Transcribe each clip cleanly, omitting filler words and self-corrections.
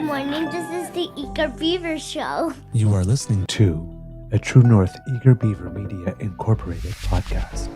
morning. This is the Eager Beaver Show. You are listening to a True North Eager Beaver Media Incorporated podcast.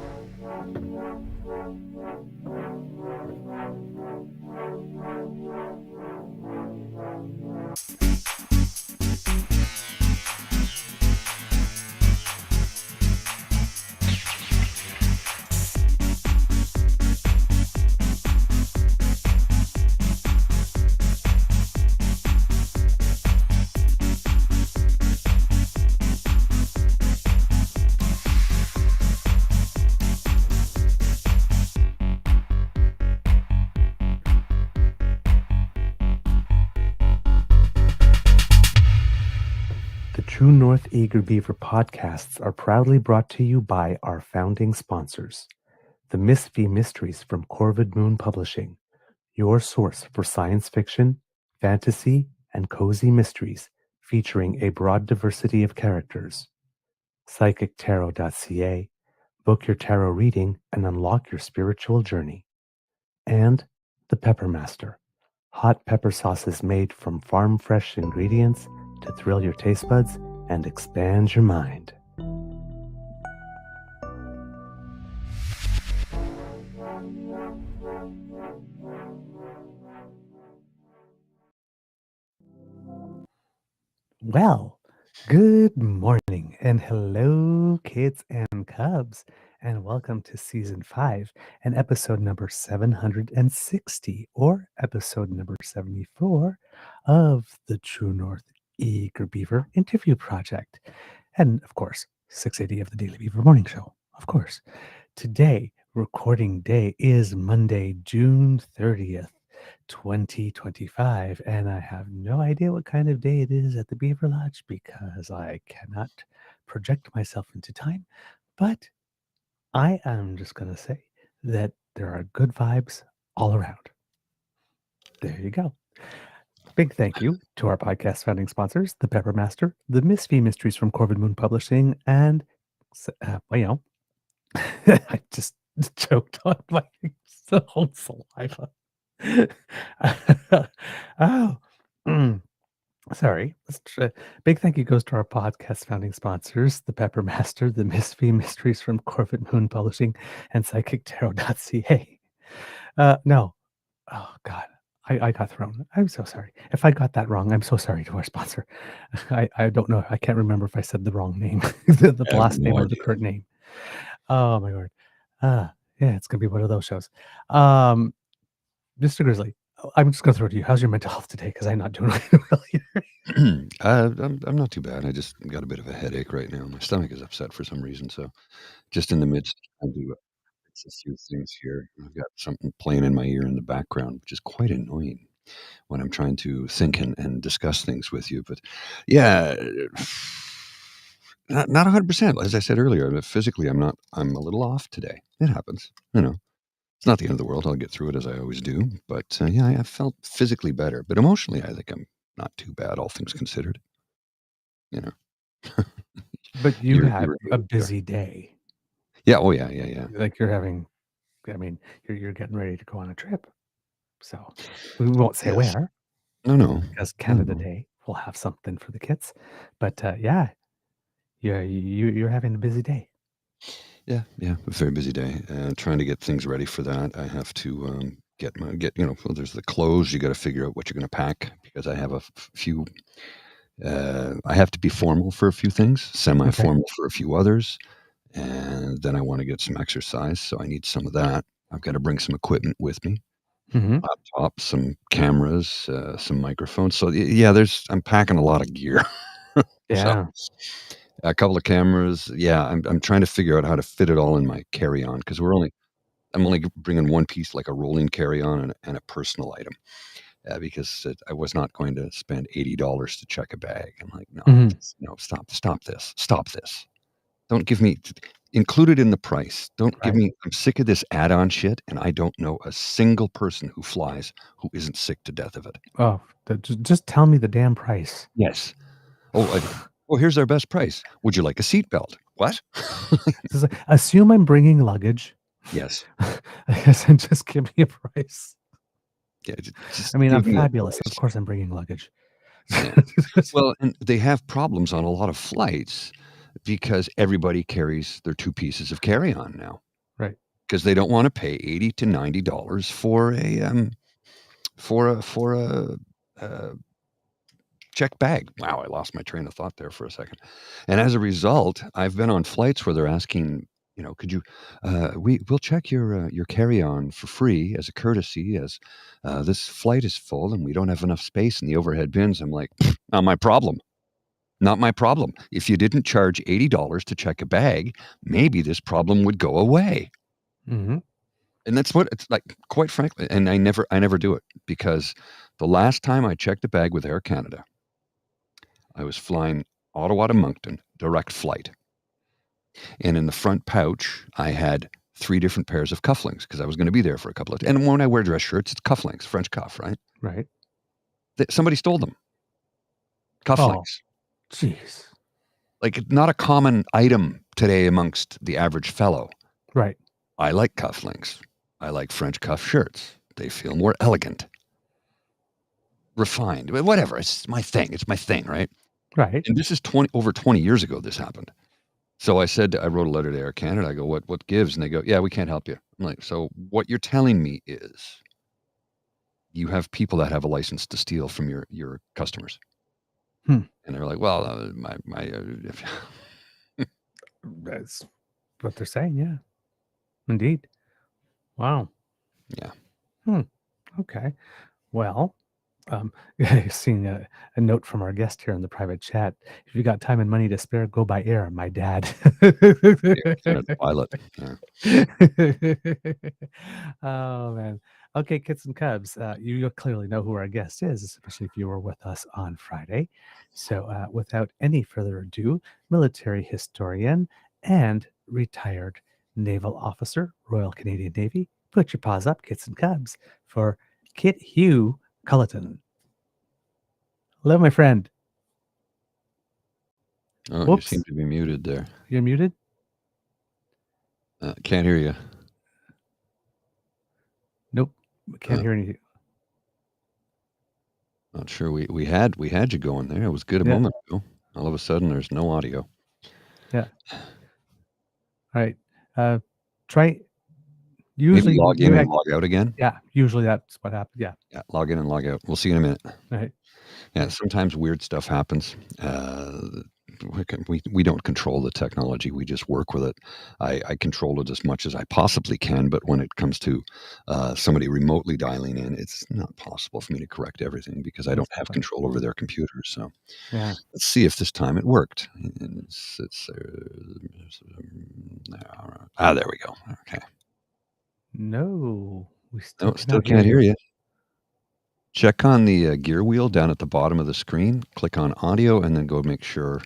True North Eager Beaver podcasts are proudly brought to you by our founding sponsors, the Miss V Mysteries from Corvid Moon Publishing, your source for science fiction, fantasy, and cozy mysteries featuring a broad diversity of characters. PsychicTarot.ca, book your tarot reading and unlock your spiritual journey. And the Pepper Master, hot pepper sauces made from farm-fresh ingredients to thrill your taste buds and expand your mind. Well, good morning and hello, kids and cubs, and welcome to Season 5 and episode number 760, or episode number 74 of the True North Eager Beaver Interview Project. And, of course, 680 of the Daily Beaver Morning Show, of course. Today, recording day is Monday, June 30th. 2025, and I have no idea what kind of day it is at the Beaver Lodge because I cannot project myself into time, but I am just going to say that there are good vibes all around. There you go. Big thank you to our podcast founding sponsors, the Pepper Master, the Miss V Mysteries from Corvid Moon Publishing, and, I just choked on my own saliva. Sorry. Big thank you goes to our podcast founding sponsors, the Pepper Master, the Miss V Mysteries from Corvid Moon Publishing, and PsychicTarot.ca. No. Oh, God. I got thrown. I'm so sorry. If I got that wrong, I'm so sorry to our sponsor. I don't know. I can't remember if I said the wrong name, the last name or the current name. Oh, my Lord. Yeah, it's going to be one of those shows. Mr. Grizzly, I'm just going to throw it to you. How's your mental health today? Because I'm not doing really well here. I'm not too bad. I just got a bit of a headache right now. My stomach is upset for some reason. So just in the midst, I do fix a few things here. I've got something playing in my ear in the background, which is quite annoying when I'm trying to think and discuss things with you. But yeah, not 100%. As I said earlier, physically, I'm a little off today. It happens, It's not the end of the world. I'll get through it as I always do. But yeah, I felt physically better. But emotionally, I think I'm not too bad, all things considered. But you had a busy day. Yeah. Oh, yeah. Like you're getting ready to go on a trip. So we won't say where. No. Because Canada Day will have something for the kids. But yeah, you're having a busy day. Yeah, a very busy day. Trying to get things ready for that. I have to there's the clothes. You got to figure out what you're going to pack because I have a few. I have to be formal for a few things, semi-formal for a few others, and then I want to get some exercise. So I need some of that. I've got to bring some equipment with me, laptop, some cameras, some microphones. So yeah, I'm packing a lot of gear. Yeah. So, a couple of cameras. Yeah, I'm trying to figure out how to fit it all in my carry-on because I'm only bringing one piece, like a rolling carry-on and a personal item, because I was not going to spend $80 to check a bag. I'm like, no, stop this. Don't give me include it in the price. Don't give me. I'm sick of this add-on shit, and I don't know a single person who flies who isn't sick to death of it. Oh, just tell me the damn price. Yes. Oh, here's our best price. Would you like a seatbelt? What? Assume I'm bringing luggage. Yes. And just give me a price. Yeah, I'm fabulous. Of course I'm bringing luggage. Yeah. Well, and they have problems on a lot of flights because everybody carries their 2 pieces of carry-on now. Right. Because they don't wanna pay $80 to $90 for a checked bag. Wow, I lost my train of thought there for a second. And as a result, I've been on flights where they're asking, "Could you we'll check your carry-on for free as a courtesy as, this flight is full and we don't have enough space in the overhead bins." I'm like, "Not my problem. Not my problem. If you didn't charge $80 to check a bag, maybe this problem would go away." Mhm. And that's what it's like, quite frankly, and I never do it because the last time I checked a bag with Air Canada, I was flying Ottawa to Moncton, direct flight. And in the front pouch, I had 3 different pairs of cufflinks because I was gonna be there for a couple of and when I wear dress shirts, it's cufflinks, French cuff, right? Right. Somebody stole them. Oh, Cufflinks. jeez. Like, not a common item today amongst the average fellow. Right. I like cufflinks. I like French cuff shirts. They feel more elegant. Refined, but whatever, it's my thing, right? Right. And this is over 20 years ago this happened. So I wrote a letter to Air Canada, I go, "What gives?" And they go, "Yeah, we can't help you." I'm like, "So what you're telling me is you have people that have a license to steal from your customers?" Hmm. And they're like, "Well, That's what they're saying, yeah. Indeed. Wow. yeah." Okay. Well, seeing a note from our guest here in the private chat. If you got time and money to spare, go by air, my dad. Air Canada pilot, yeah. Oh man. Okay, kids and cubs. You clearly know who our guest is, especially if you were with us on Friday. So, without any further ado, military historian and retired naval officer, Royal Canadian Navy. Put your paws up, kids and cubs, for Kit Hugh Culliton. Hello, my friend. Oh, you Whoops. seem to be muted there. You're muted? Can't hear you. Nope. Can't hear anything. Not sure we had you going there, it was good a moment ago. All of a sudden, there's no audio. Yeah. All right. Try Maybe usually log in and log out again? Yeah, usually that's what happens. Yeah. Yeah, log in and log out. We'll see you in a minute. All right. Yeah, sometimes weird stuff happens. We don't control the technology. We just work with it. I control it as much as I possibly can, but when it comes to somebody remotely dialing in, it's not possible for me to correct everything because I don't have control over their computers. So Yeah. let's see if this time it worked. There we go. Okay. No, we No, still still cannot can't hear you. Check on the gear wheel down at the bottom of the screen, click on audio, and then go make sure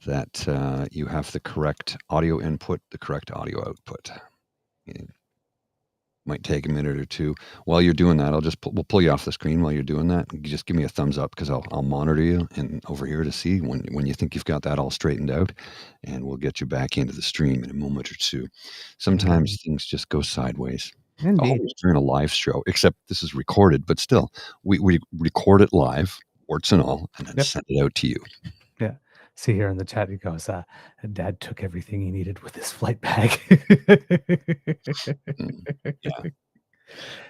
that you have the correct audio input, the correct audio output. It might take a minute or two. While you're doing that, we'll pull you off the screen while you're doing that. You just give me a thumbs up because I'll monitor you and over here to see when you think you've got that all straightened out, and we'll get you back into the stream in a moment or two. Sometimes things just go sideways. Indeed. Always during a live show, except this is recorded, but still, we record it live, warts and all, and then send it out to you. Yeah. See here in the chat, he goes, Dad took everything he needed with his flight bag. Yeah.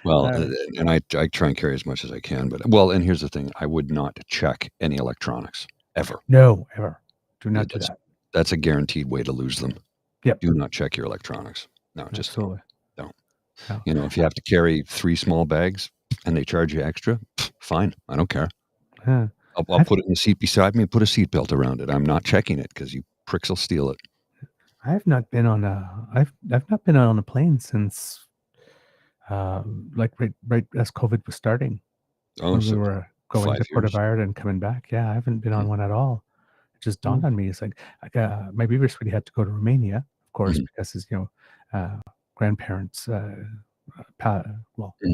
Well, and I try and carry as much as I can, and here's the thing, I would not check any electronics, ever. No, ever. Do not do that. That's a guaranteed way to lose them. Yep. Do not check your electronics. No, just Absolutely. don't. No. If you have to carry 3 small bags and they charge you extra, fine, I don't care. Yeah. I'll put it in the seat beside me and put a seatbelt around it. I'm not checking it because you pricks will steal it. I've not been on a plane since like right as COVID was starting. Oh, When so we were going 5 to Port of years. Ireland and coming back. Yeah, I haven't been on one at all. It just dawned on me. It's like my Beaver sweetie had to go to Romania, of course, because his grandparents,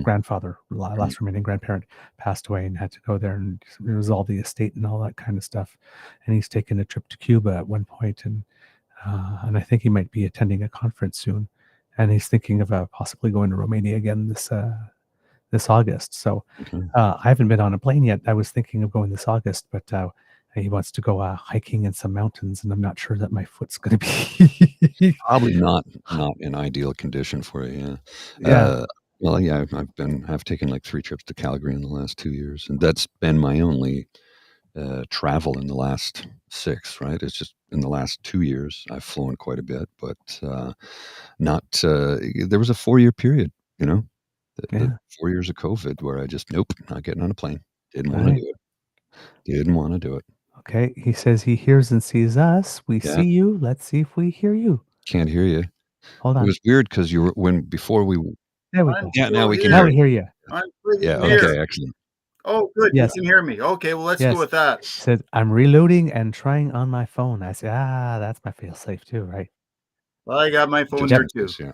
grandfather, last remaining grandparent, passed away and had to go there and resolve the estate and all that kind of stuff. And he's taken a trip to Cuba at one point, and I think he might be attending a conference soon. And he's thinking of possibly going to Romania again this August. So Okay. I haven't been on a plane yet. I was thinking of going this August, but he wants to go hiking in some mountains, and I'm not sure that my foot's going to be. Probably not in ideal condition for you, yeah. Yeah, Well, yeah, I've taken, like, 3 trips to Calgary in the last 2 years, and that's been my only, travel in the last 6, right? It's just in the last 2 years, I've flown quite a bit, but, not, there was a 4-year period, you know, the yeah. 4 years of COVID where I just, nope, not getting on a plane. Didn't All wanna right. do it. Didn't wanna do it. Okay. He says he hears and sees us. We Yeah, see you. Let's see if we hear you. can't hear you. Hold It on. was weird because you were before we There we I'm go. yeah, now still we can Now hear we here. you. hear you. I'm freaking Yeah, Yes. here. okay, excellent. Oh, good. You Yes. can hear me. Okay, well, let's go Yes. with that. He said, I'm reloading and trying on my phone. I say, that's my fail safe too, right? Well, I got my phone Just here in too. case, yeah.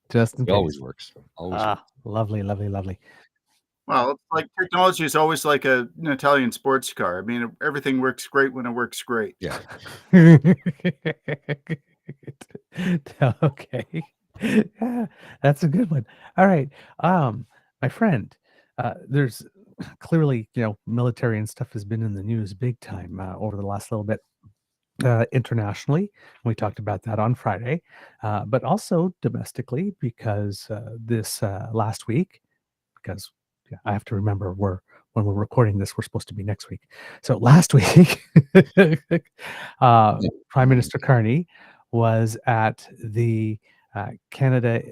Just in It always case. works. Always works. Lovely, lovely, lovely. Well, it's like technology is always like an Italian sports car. I mean, everything works great when it works great. Yeah. Okay. Yeah, that's a good one. All right. My friend, there's clearly, military and stuff has been in the news big time over the last little bit. Internationally, we talked about that on Friday, but also domestically because this last week, because yeah, I have to remember when we're recording this, we're supposed to be next week. So last week, Yeah. Prime Minister Carney was at the Canada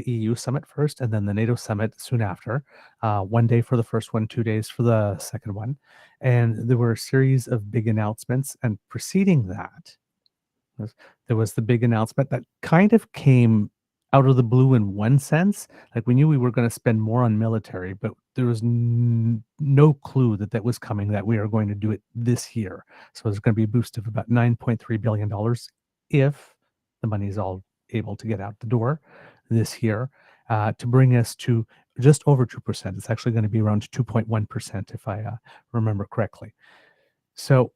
EU summit first, and then the NATO summit soon after. 1 day for the first one, 2 days for the second one, and there were a series of big announcements. And preceding that, there was the big announcement that kind of came out of the blue in one sense. Like we knew we were going to spend more on military, but there was no clue that that was coming, that we are going to do it this year. So there's going to be a boost of about $9.3 billion if the money is all able to get out the door this year to bring us to just over 2%. It's actually going to be around 2.1% if I remember correctly. So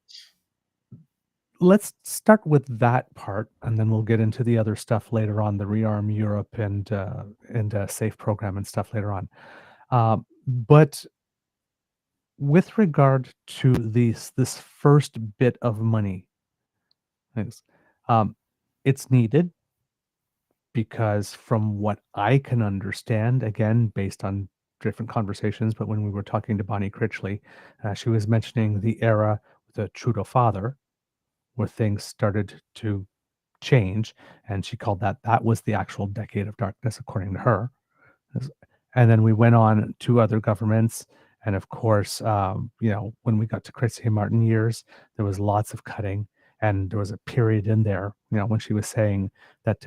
let's start with that part, and then we'll get into the other stuff later on, the ReArm Europe and SAFE program and stuff later on. But with regard to this first bit of money, is, it's needed because from what I can understand, again, based on different conversations, but when we were talking to Bonnie Critchley, she was mentioning the era with the Trudeau father, where things started to change, and she called that was the actual decade of darkness, according to her. And then we went on to other governments, and of course, when we got to Christine Martin years, there was lots of cutting, and there was a period in there, when she was saying that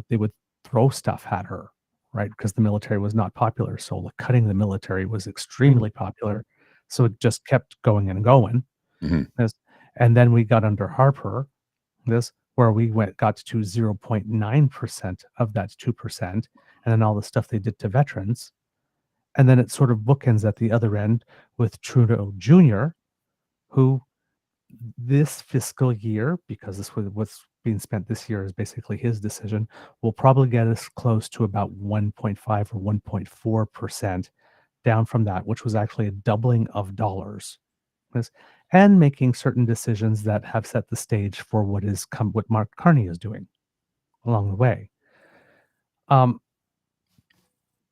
they would throw stuff at her, right? Because the military was not popular, so cutting the military was extremely popular, so it just kept going and going. Mhm. And then we got under Harper, where we got to 0.9% of that 2%, and then all the stuff they did to veterans. And then it sort of bookends at the other end with Trudeau Jr., who this fiscal year, because this was what's being spent this year is basically his decision, will probably get us close to about 1.5 or 1.4% down from that, which was actually a doubling of dollars. And making certain decisions that have set the stage for what Mark Carney is doing along the way.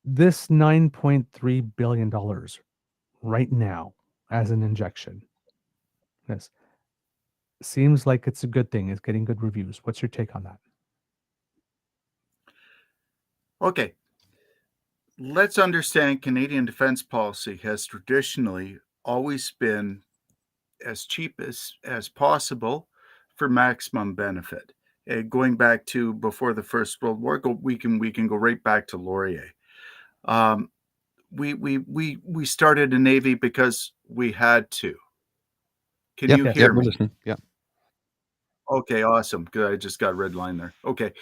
This $9.3 billion right now as an injection, this seems like it's a good thing. It's getting good reviews. What's your take on that? Okay. Let's understand Canadian defense policy has traditionally always been as cheap as possible for maximum benefit. Going back to before the First World War, we can go right back to Laurier. We started a Navy because we had to. Can Yep, you Yes. yep, hear we're me? listening. Yeah. Okay, awesome. Good. I just got red line there. Okay.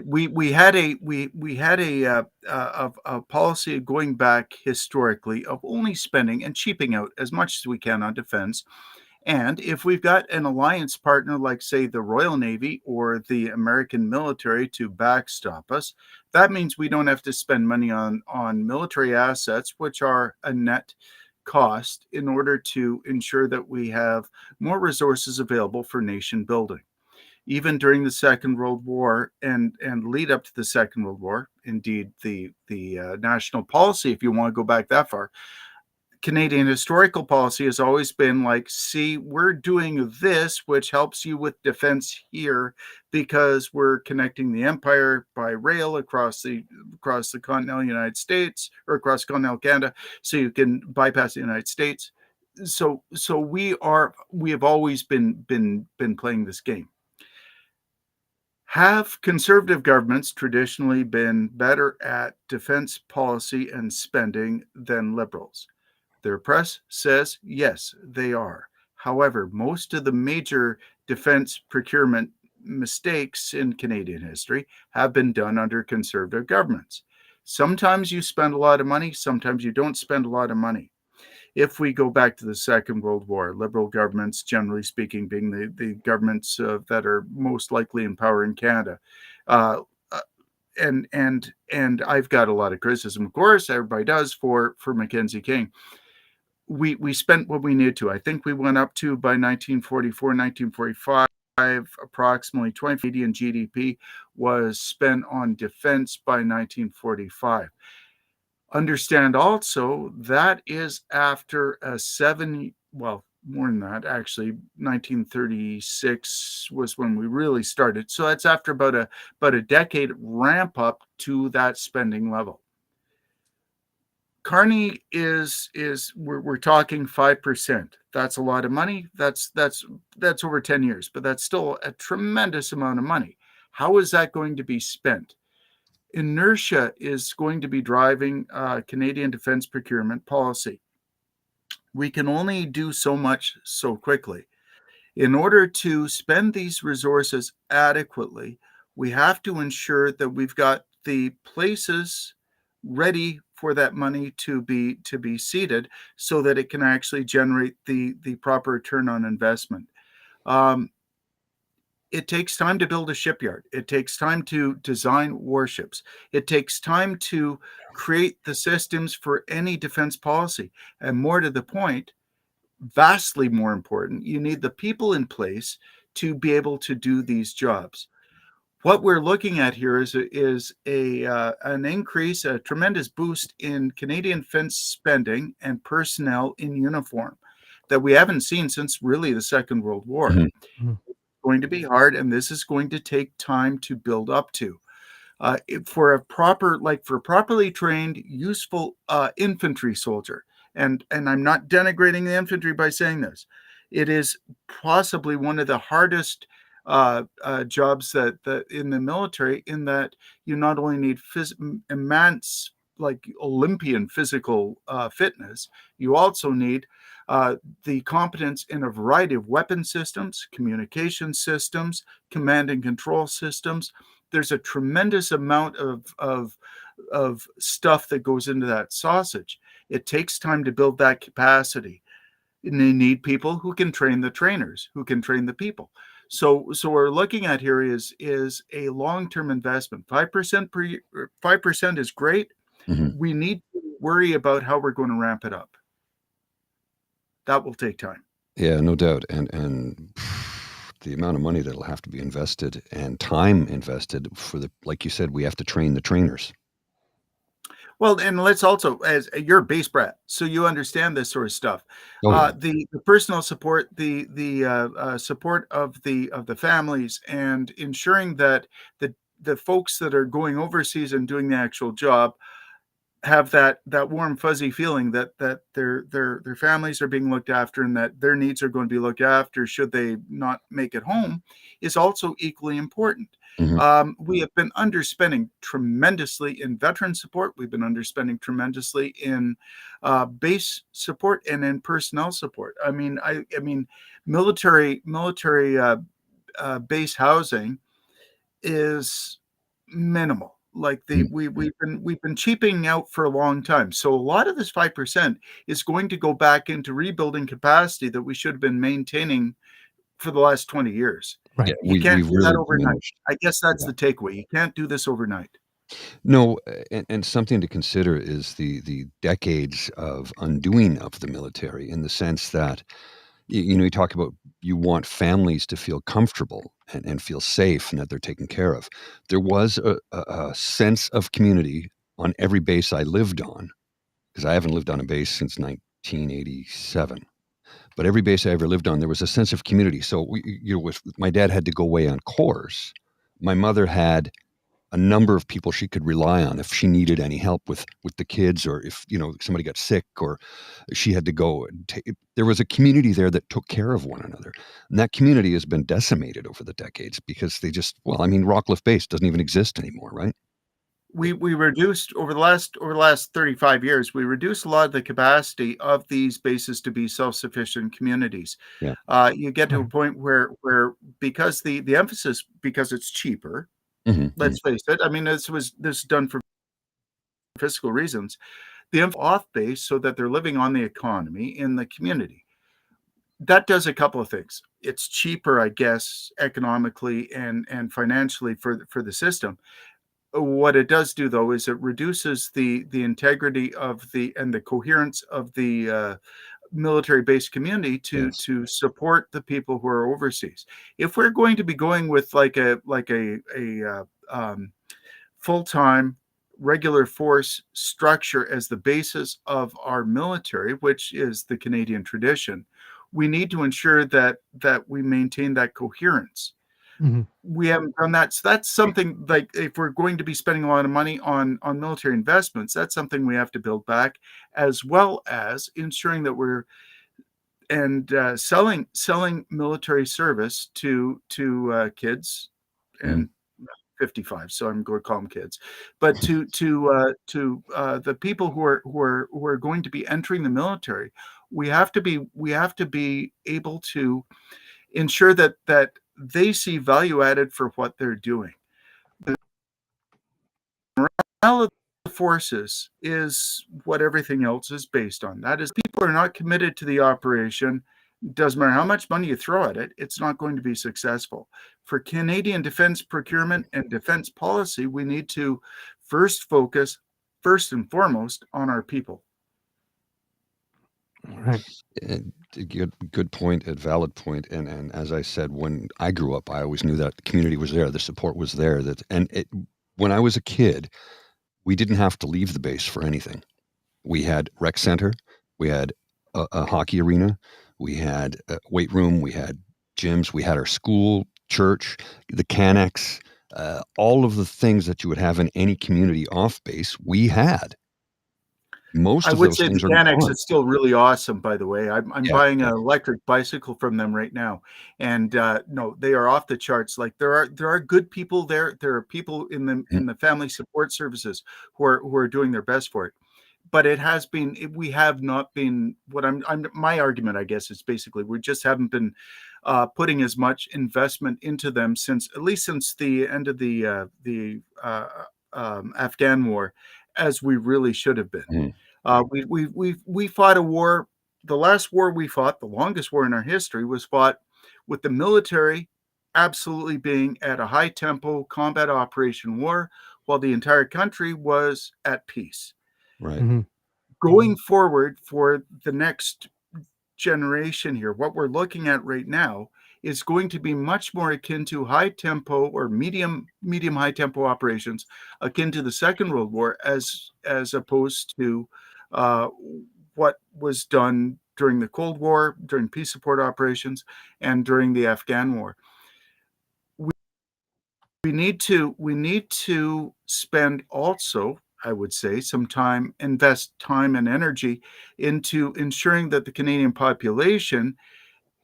We had a policy going back historically of only spending and cheaping out as much as we can on defense, And if we've got an alliance partner like, say, the Royal Navy or the American military to backstop us, that means we don't have to spend money on military assets, which are a net cost, in order to ensure that we have more resources available for nation building. Even during the Second World War and lead up to the Second World War, indeed the national policy, if you want to go back that far, Canadian historical policy has always been like, see, we're doing this, which helps you with defense here, because we're connecting the empire by rail across the continental United States, or across continental Canada, so you can bypass the United States. So we have always been playing this game. Have conservative governments traditionally been better at defense policy and spending than liberals? Their press says yes, they are. However, most of the major defense procurement mistakes in Canadian history have been done under conservative governments. Sometimes you spend a lot of money, sometimes you don't spend a lot of money. If we go back to the Second World War, liberal governments, generally speaking, being the governments that are most likely in power in Canada, uh, and I've got a lot of criticism, of course, everybody does, for Mackenzie King. We spent what we needed to. I think we went up to, by 1944, 1945, approximately 20% Canadian GDP was spent on defense by 1945. Understand also that is after more than that, actually. 1936 was when we really started. So that's after about a decade ramp up to that spending level. Carney we're talking 5%. That's a lot of money. That's over 10 years, but that's still a tremendous amount of money. How is that going to be spent? Inertia is going to be driving Canadian defense procurement policy. We can only do so much so quickly. In order to spend these resources adequately, we have to ensure that we've got the places ready for that money to be seeded, so that it can actually generate the proper return on investment. It takes time to build a shipyard. It takes time to design warships. It takes time to create the systems for any defense policy. And more to the point, vastly more important, you need the people in place to be able to do these jobs. What we're looking at here is an increase, a tremendous boost in Canadian defense spending and personnel in uniform that we haven't seen since really the Second World War. Mm-hmm. It's going to be hard, and this is going to take time to build up to. For a properly trained, useful infantry soldier, and I'm not denigrating the infantry by saying this, it is possibly one of the hardest jobs that in the military, in that you not only need immense, like Olympian physical fitness, you also need the competence in a variety of weapon systems, communication systems, command and control systems. There's a tremendous amount of stuff that goes into that sausage. It takes time to build that capacity. And they need people who can train the trainers, who can train the people. So what we're looking at here is a long-term investment. 5% per year, 5% is great. Mm-hmm. We need to worry about how we're going to ramp it up. That will take time. Yeah, no doubt. And the amount of money that'll have to be invested and time invested like you said, we have to train the trainers. Well, and let's also, as you're a base brat, so you understand this sort of stuff. Oh, yeah. The personal support, the support of the families, and ensuring that the folks that are going overseas and doing the actual job have that warm fuzzy feeling that their families are being looked after, and that their needs are going to be looked after should they not make it home, is also equally important. Mm-hmm. We have been underspending tremendously in veteran support. We've been underspending tremendously in base support and in personnel support. I mean, military base housing is minimal. Like Mm. we've been cheaping out for a long time. So a lot of this 5% is going to go back into rebuilding capacity that we should have been maintaining for the last 20 years. Right. Yeah, You can't we've do that really overnight. diminished. I guess that's Yeah. the takeaway. You can't do this overnight. No, and something to consider is the decades of undoing of the military in the sense that you talk about you want families to feel comfortable and feel safe and that they're taken care of. There was a sense of community on every base I lived on because I haven't lived on a base since 1987. But every base I ever lived on, there was a sense of community. So with my dad had to go away on course. My mother had a number of people she could rely on if she needed any help with the kids, or if somebody got sick, or she had to go. There was a community there that took care of one another, and that community has been decimated over the decades because they just Rockcliffe Base doesn't even exist anymore, right? We reduced over the last 35 years, we reduced a lot of the capacity of these bases to be self-sufficient communities. Yeah. You get to a Right. point where because the emphasis, because it's cheaper, Mhm, let's face it. I mean, this is done for fiscal reasons. The off base so that they're living on the economy in the community. That does a couple of things. It's cheaper, I guess, economically and financially for the system. What it does do, though, is it reduces the integrity of the coherence of the military-based community yes. to support the people who are overseas. If we're going to be going with like a full-time regular force structure as the basis of our military, which is the Canadian tradition, we need to ensure that we maintain that coherence. Mhm. We haven't done that. So that's something, like, if we're going to be spending a lot of money on military investments, that's something we have to build back, as well as ensuring that we're selling military service to kids Mhm. and 55. So I'm going to call them kids, but to the people who are going to be entering the military, we have to be able to ensure that they see value added for what they're doing. The morale of the forces is what everything else is based on. That is, people are not committed to the operation. Doesn't matter how much money you throw at it, it's not going to be successful. For Canadian defense procurement and defense policy, we need to focus first and foremost on our people. Right. And a good point, a valid point. And as I said, when I grew up, I always knew that the community was there, the support was there. When I was a kid, we didn't have to leave the base for anything. We had rec center, we had a hockey arena, we had a weight room, we had gyms, we had our school, church, the Canex, all of the things that you would have in any community off base, we had. Most I of would those say the things are Canex gone. is still really awesome, by the way. I'm Yeah, buying yeah. an electric bicycle from them right now, and no, they are off the charts. Like, there are good people there. There are people in Mhm, the family support services who are doing their best for it. But we have not been, my argument, I guess, is basically we just haven't been putting as much investment into them since the end of the Afghan war as we really should have been. mhm. We fought a war. The last war we fought, the longest war in our history, was fought with the military absolutely being at a high tempo combat operation war, while the entire country was at peace. Right. Mhm. Going forward for the next generation here, what we're looking at right now is going to be much more akin to high tempo or medium high tempo operations, akin to the Second World War, as opposed to uh, what was done during the Cold War, during peace support operations, and during the Afghan War. We need to spend also, I would say, invest time and energy into ensuring that the Canadian population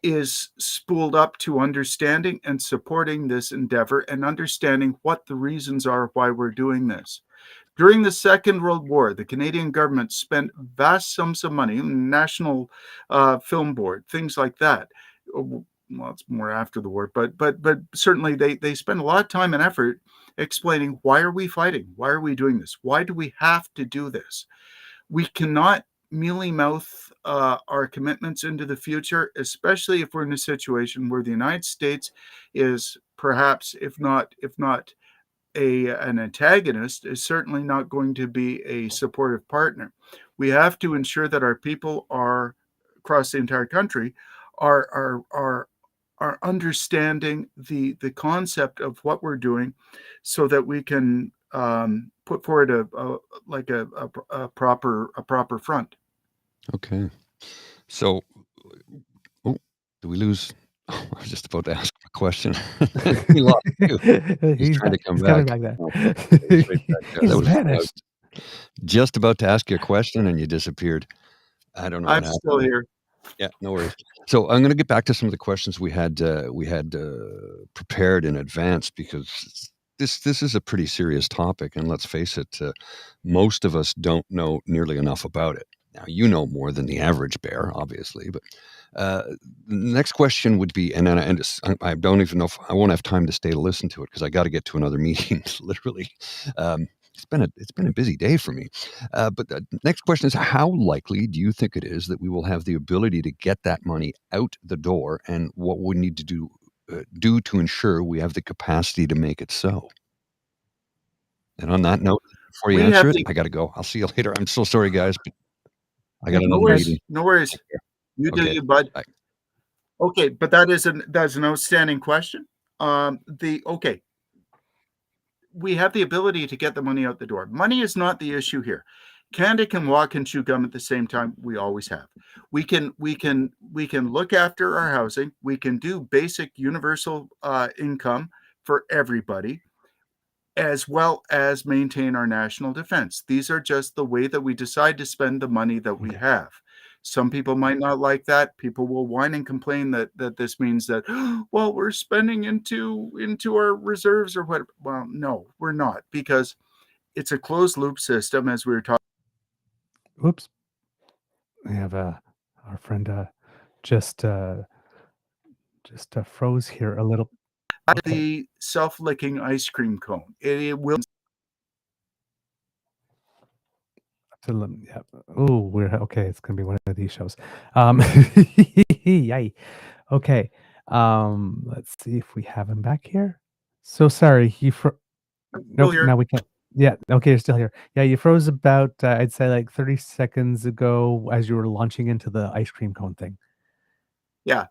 is spooled up to understanding and supporting this endeavor and understanding what the reasons are why we're doing this. During the Second World War, the Canadian government spent vast sums of money, National Film Board, things like that. Well, it's more after the war, but certainly they spent a lot of time and effort explaining, why are we fighting? Why are we doing this? Why do we have to do this? We cannot mealy mouth our commitments into the future, especially if we're in a situation where the United States is perhaps, if not an antagonist, is certainly not going to be a supportive partner. We have to ensure that our people are across the entire country are understanding the concept of what we're doing, so that we can put forward a proper front. Okay. So, oh, do we lose? Oh, I was just about to ask a question. We lost you. He's trying to back. come He's back. coming back Oh, there. he's right back there. He's I was vanished. just about to ask you a question and you disappeared. I don't know what I'm happened. still here. Yeah, no worries. So I'm going to get back to some of the questions we had prepared in advance, because this is a pretty serious topic, and let's face it, most of us don't know nearly enough about it. Now, you know more than the average bear, obviously, but the next question would be, and I don't even know if I won't have time to stay to listen to it, because I got to get to another meeting, literally. It's been a busy day for me. But the next question is, how likely do you think it is that we will have the ability to get that money out the door, and what we need to do to ensure we have the capacity to make it so? And on that note, before you We answer have it, I got to go. I'll see you later. I'm so sorry, guys, but I got no another worries, meeting. no worries. You do Okay. you, bud. Bye. Okay, but that's an outstanding question. We have the ability to get the money out the door. Money is not the issue here. Canada can walk and chew gum at the same time. We always have. We can look after our housing. We can do basic universal income for everybody, as well as maintain our national defense. These are just the way that we decide to spend the money that we have. Some people might not like that. People will whine and complain that this means that, well, we're spending into our reserves or what. Well, no, we're not, because it's a closed loop system, as we were talking. Oops. We have our friend just froze here a little. Okay. The self-licking ice cream cone. It will. Yeah. Oh, we're okay. It's gonna be one of these shows. Yay. Okay. Let's see if we have him back here. So sorry. Nope. here. Now we can't. Yeah. Okay. You're still here. Yeah. You froze about I'd say like 30 seconds ago as you were launching into the ice cream cone thing. Yeah.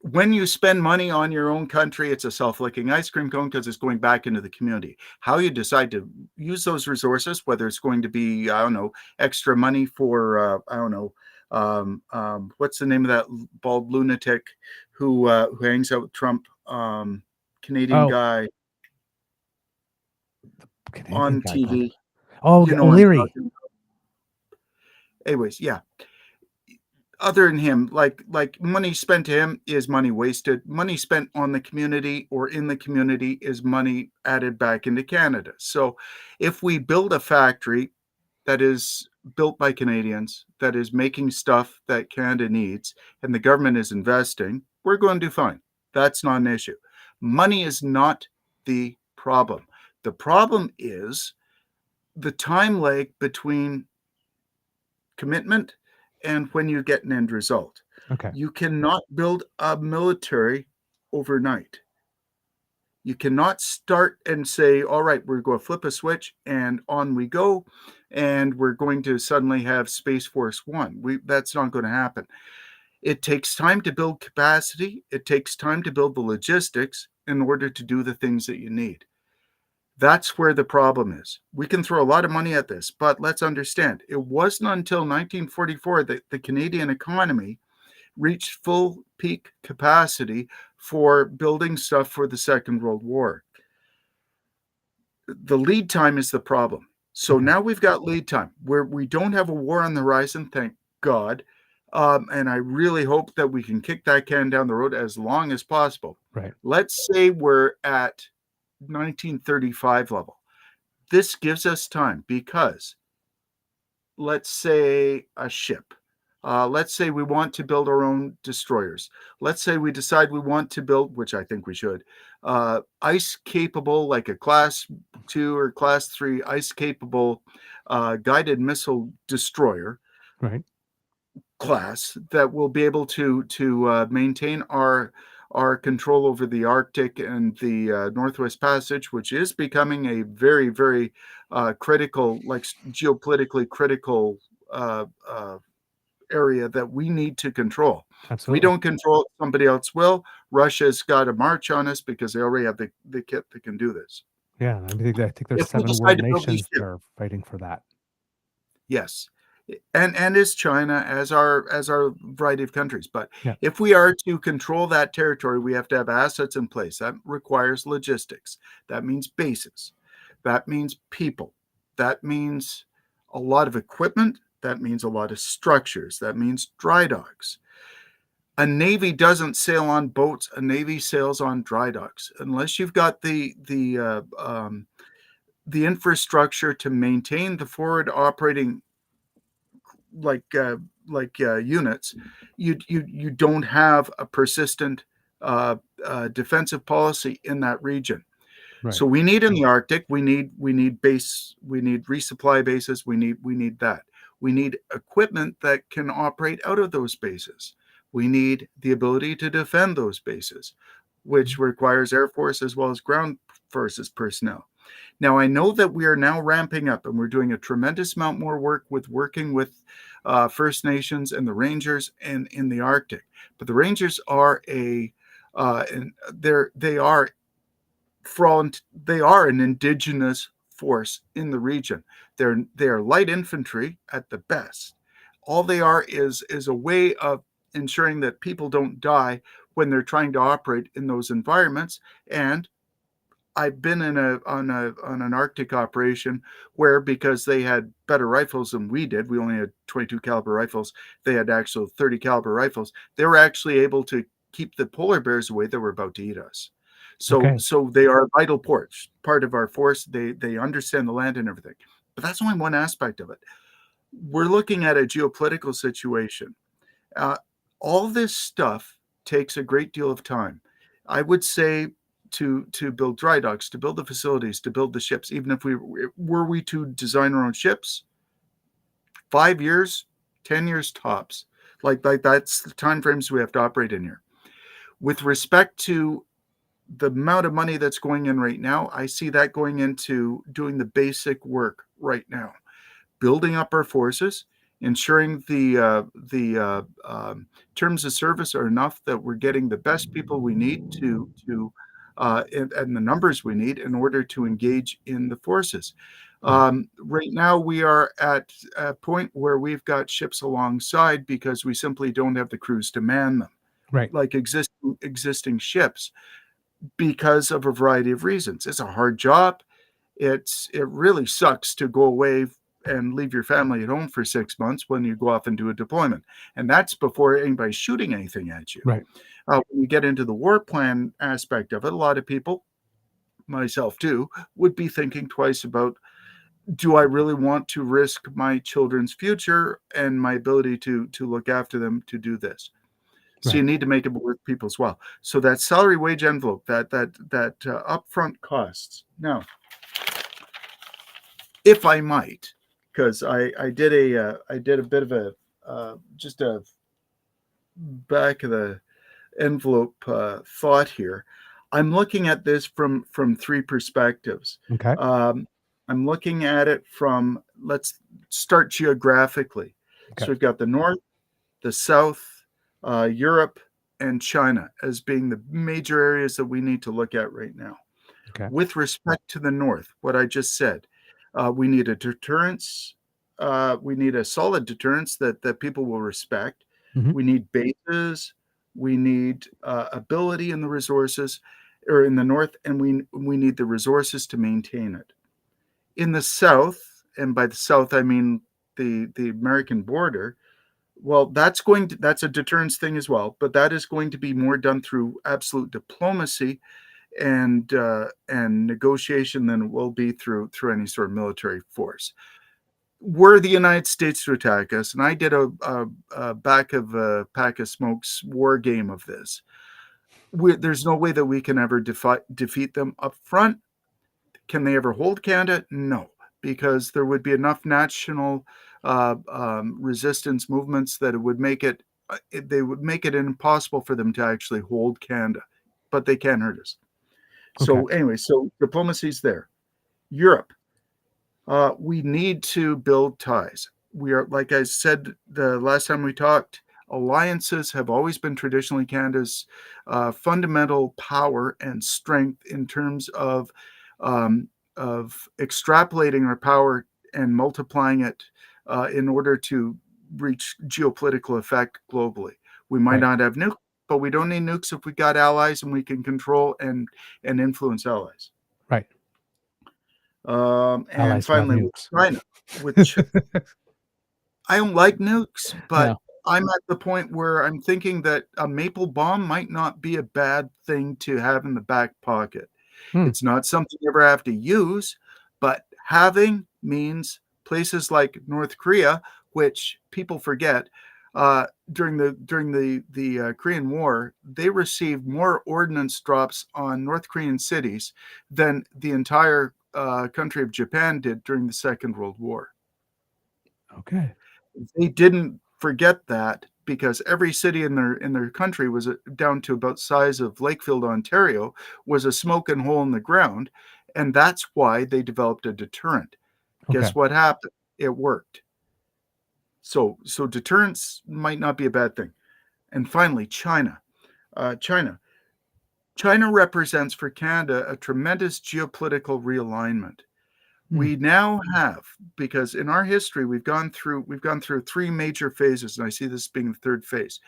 When you spend money on your own country, it's a self-licking ice cream cone, because it's going back into the community. How you decide to use those resources, whether it's going to be, I don't know, extra money for, I don't know, what's the name of that bald lunatic who hangs out with Trump, Canadian guy Canadian on guy TV. Oh, You know what I'm O'Leary. talking about. Anyways, yeah. Other than him, like money spent to him is money wasted. Money spent on the community or in the community is money added back into Canada. So if we build a factory that is built by Canadians, that is making stuff that Canada needs, and the government is investing, we're going to do fine. That's not an issue. Money is not the problem. The problem is the time lag between commitment and when you get an end result. Okay. You cannot build a military overnight. You cannot start and say, all right, we're going to flip a switch and on we go, and we're going to suddenly have Space Force One. That's not going to happen. It takes time to build capacity. It takes time to build the logistics in order to do the things that you need. That's where the problem is. We can throw a lot of money at this, but let's understand, it wasn't until 1944 that the Canadian economy reached full peak capacity for building stuff for the Second World War. The lead time is the problem. So now we've got lead time where we don't have a war on the horizon, thank God. And I really hope that we can kick that can down the road as long as possible. Right. Let's say we're at 1935 level. This gives us time, because let's say a ship Let's say we want to build our own destroyers. Let's say we decide we want to build, which I think we should, ice capable, like a class 2 or class 3 ice capable guided missile destroyer Right. class that will be able to maintain our control over the Arctic and the Northwest Passage, which is becoming a very, very critical, like geopolitically critical area that we need to control. If we Absolutely. don't control it, somebody else will. Russia's got a march on us because they already have the kit that can do this. Yeah, I think there's If we 7 decide world to build these nations that are fighting for that. Yes. And is China, as our variety of countries. But Yeah. if we are to control that territory, we have to have assets in place. That requires logistics. That means bases. That means people. That means a lot of equipment. That means a lot of structures. That means dry docks. A Navy doesn't sail on boats. A Navy sails on dry docks. Unless you've got the infrastructure to maintain the forward operating units, you don't have a persistent defensive policy in that region. Right. So we need in the Arctic, we need resupply bases, we need that. We need equipment that can operate out of those bases. We need the ability to defend those bases, which requires Air Force as well as ground forces personnel. Now, I know that we are now ramping up and we're doing a tremendous amount more work working with First Nations and the Rangers in the Arctic. But the Rangers are they are an indigenous force in the region. They are light infantry at the best. All they are is a way of ensuring that people don't die when they're trying to operate in those environments. And I've been on an Arctic operation where, because they had better rifles than we did, we only had 22 caliber rifles. They had actual 30 caliber rifles. They were actually able to keep the polar bears away that were about to eat us. So they are a vital part of our force. They understand the land and everything. But that's only one aspect of it. We're looking at a geopolitical situation. All this stuff takes a great deal of time. I would say to build dry docks, to build the facilities, to build the ships, even if we to design our own ships, 5 years, 10 years tops. Like that's the time frames we have to operate in here. With respect to the amount of money that's going in right now, I see that going into doing the basic work right now, building up our forces, ensuring the terms of service are enough that we're getting the best people we need and the numbers we need in order to engage in the forces. Right now, we are at a point where we've got ships alongside because we simply don't have the crews to man them, Right. like existing ships, because of a variety of reasons. It's a hard job. It really sucks to go away and leave your family at home for 6 months when you go off and do a deployment. And that's before anybody's shooting anything at you. Right. When you get into the war plan aspect of it, a lot of people, myself too, would be thinking twice about, do I really want to risk my children's future and my ability to look after them to do this? So you need to make it worth people as well. So that salary wage envelope, that upfront costs. Now, if I might, because I did a bit of a just a back of the envelope thought here. I'm looking at this from 3 perspectives. Okay. I'm looking at it from, let's start geographically. Okay. So we've got the North, the South, Europe, and China as being the major areas that we need to look at right now. Okay. With respect to the North, what I just said, we need a deterrence. We need a solid deterrence that people will respect. Mhm. We need bases. We need ability in the resources, or in the North, and we need the resources to maintain it. In the South, and by the South I mean the American border, well, that's a deterrence thing as well, but that is going to be more done through absolute diplomacy and negotiation than it will be through any sort of military force. were the United States to attack us, and I did a back of a pack of smokes war game of this, there's no way that we can ever defeat them up front. Can they ever hold Canada? No, because there would be enough national resistance movements that it would make it they would make it impossible for them to actually hold Canada, but they can hurt us. So anyway, so diplomacy's there. Europe, we need to build ties. We are, like I said the last time we talked, alliances have always been traditionally Canada's fundamental power and strength in terms of extrapolating our power and multiplying it in order to reach geopolitical effect globally. We might not have nukes, but we don't need nukes if we got allies and we can control and influence allies. Right. And Allies finally, with China, I don't like nukes, but I'm at the point where I'm thinking that a maple bomb might not be a bad thing to have in the back pocket. It's not something you ever have to use, but having means places like North Korea, which people forget, during the Korean War, they received more ordnance drops on North Korean cities than the entire country of Japan did during the Second World War. Okay. They didn't forget that because every city in their country was down to about the size of Lakefield, Ontario, was a smoking hole in the ground, and that's why they developed a deterrent. Guess what happened? It worked. So deterrence might not be a bad thing. And finally, China. China represents for Canada a tremendous geopolitical realignment. We now have, because in our history we've gone through three major phases, and I see this being the third phase.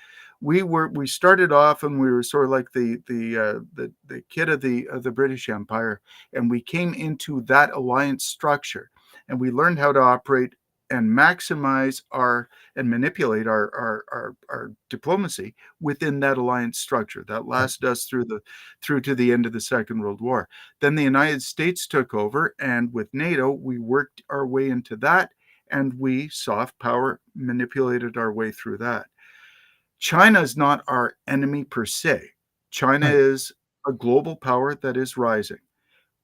We started off and we were sort of like the kid of the British Empire, and we came into that alliance structure, and we learned how to operate and maximize and manipulate our diplomacy within that alliance structure. That lasted us through to the end of the Second World War. Then the United States took over, and with NATO, we worked our way into that, and we soft power manipulated our way through that. China is not our enemy per se. China is a global power that is rising.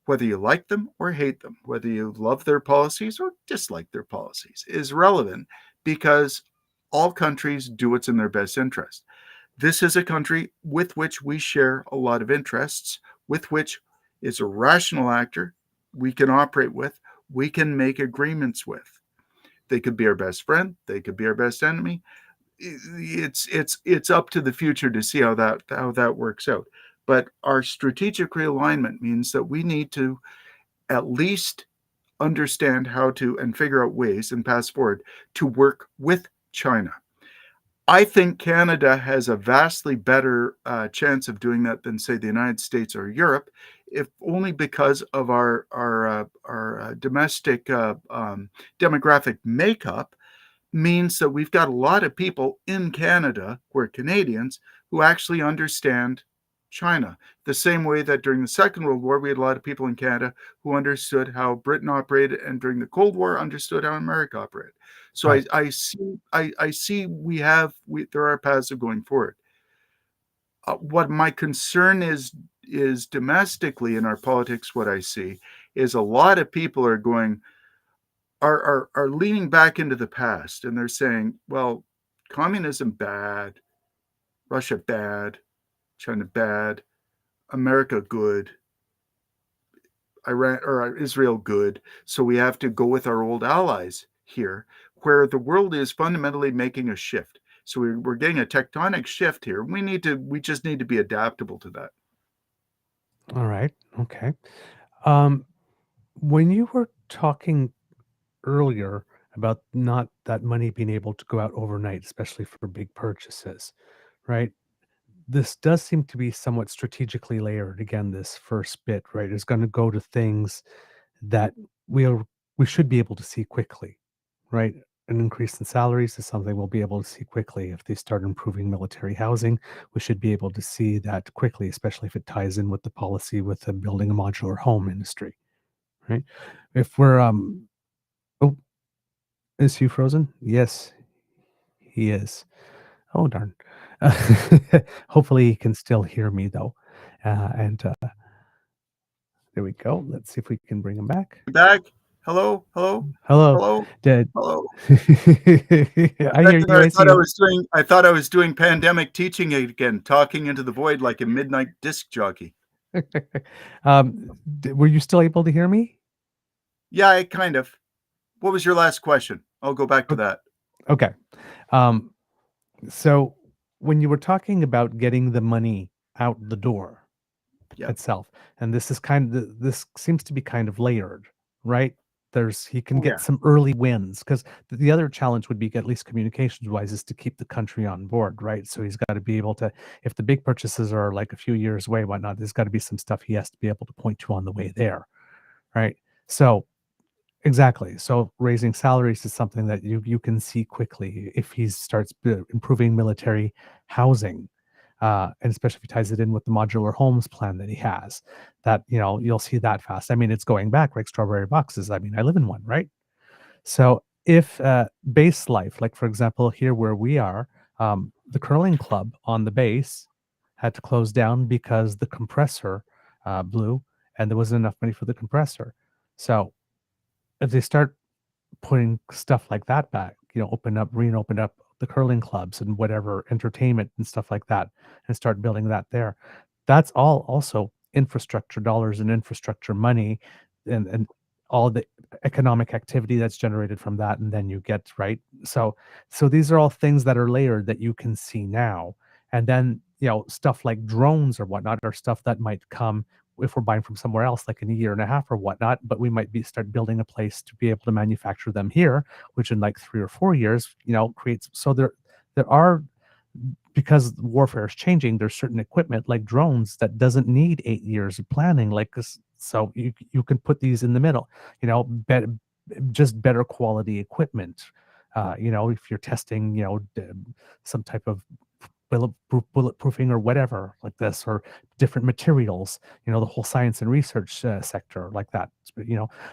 Whether you like them or hate them, whether you love their policies or dislike their policies, is relevant because all countries do what's in their best interest. This is a country with which we share a lot of interests, with which is a rational actor we can operate with, we can make agreements with. They could be our best friend, they could be our best enemy. It's up to the future to see how that works out. But our strategic realignment means that we need to at least understand how to and figure out ways and pass forward to work with China. I think Canada has a vastly better chance of doing that than, say, the United States or Europe, if only because of our domestic demographic makeup means that we've got a lot of people in Canada who are Canadians who actually understand China, the same way that during the Second World War, we had a lot of people in Canada who understood how Britain operated, and during the Cold War, understood how America operated. So I see there are paths of going forward. What my concern is domestically in our politics, what I see is a lot of people are leaning back into the past, and they're saying, well, communism bad, Russia bad, China bad, America good, Iran or Israel good. So we have to go with our old allies here, where the world is fundamentally making a shift. So we're getting a tectonic shift here. We just need to be adaptable to that. All right. Okay. When you were talking earlier about not that money being able to go out overnight, especially for big purchases, right? This does seem to be somewhat strategically layered. Again, this first bit, right, is going to go to things that we should be able to see quickly, right? An increase in salaries is something we'll be able to see quickly. If they start improving military housing, we should be able to see that quickly, especially if it ties in with the policy with the building a modular home industry, right? If we're Is Hugh frozen? Yes, he is. Oh, darn. Hopefully he can still hear me though. And there we go. Let's see if we can bring him back. Back. Hello, hello, Hello. hello, Did hello. I hear you? I see you. I thought I was doing pandemic teaching again, talking into the void like a midnight disc jockey. Were you still able to hear me? Yeah, I kind of. What was your last question? I'll go back to that. Okay. So when you were talking about getting the money out the door Yeah. itself, and this seems to be kind of layered, right? He can Oh, get yeah. some early wins because the other challenge would be, at least communications wise, is to keep the country on board, right? So he's got to be able to, if the big purchases are like a few years away, whatnot, there's got to be some stuff he has to be able to point to on the way there, right? So exactly. So raising salaries is something that you can see quickly if he starts improving military housing, and especially if he ties it in with the modular homes plan that he has. That you'll see that fast. I mean, it's going back like strawberry boxes. I mean, I live in one, right? So if base life, like for example here where we are, the curling club on the base had to close down because the compressor blew, and there wasn't enough money for the compressor. So if they start putting stuff like that back, reopen up the curling clubs and whatever entertainment and stuff like that, and start building that there. That's all also infrastructure dollars and infrastructure money, and all the economic activity that's generated from that, and then you get right. So these are all things that are layered that you can see now, and then stuff like drones or whatnot are stuff that might come if we're buying from somewhere else, like in a year and a half or whatnot, but we might start building a place to be able to manufacture them here, which in like 3 or 4 years, creates. So there are, because warfare is changing, there's certain equipment like drones that doesn't need 8 years of planning, like this. So you can put these in the middle, just better quality equipment. If you're testing, some type of bulletproofing or whatever like this, or different materials, the whole science and research sector like that.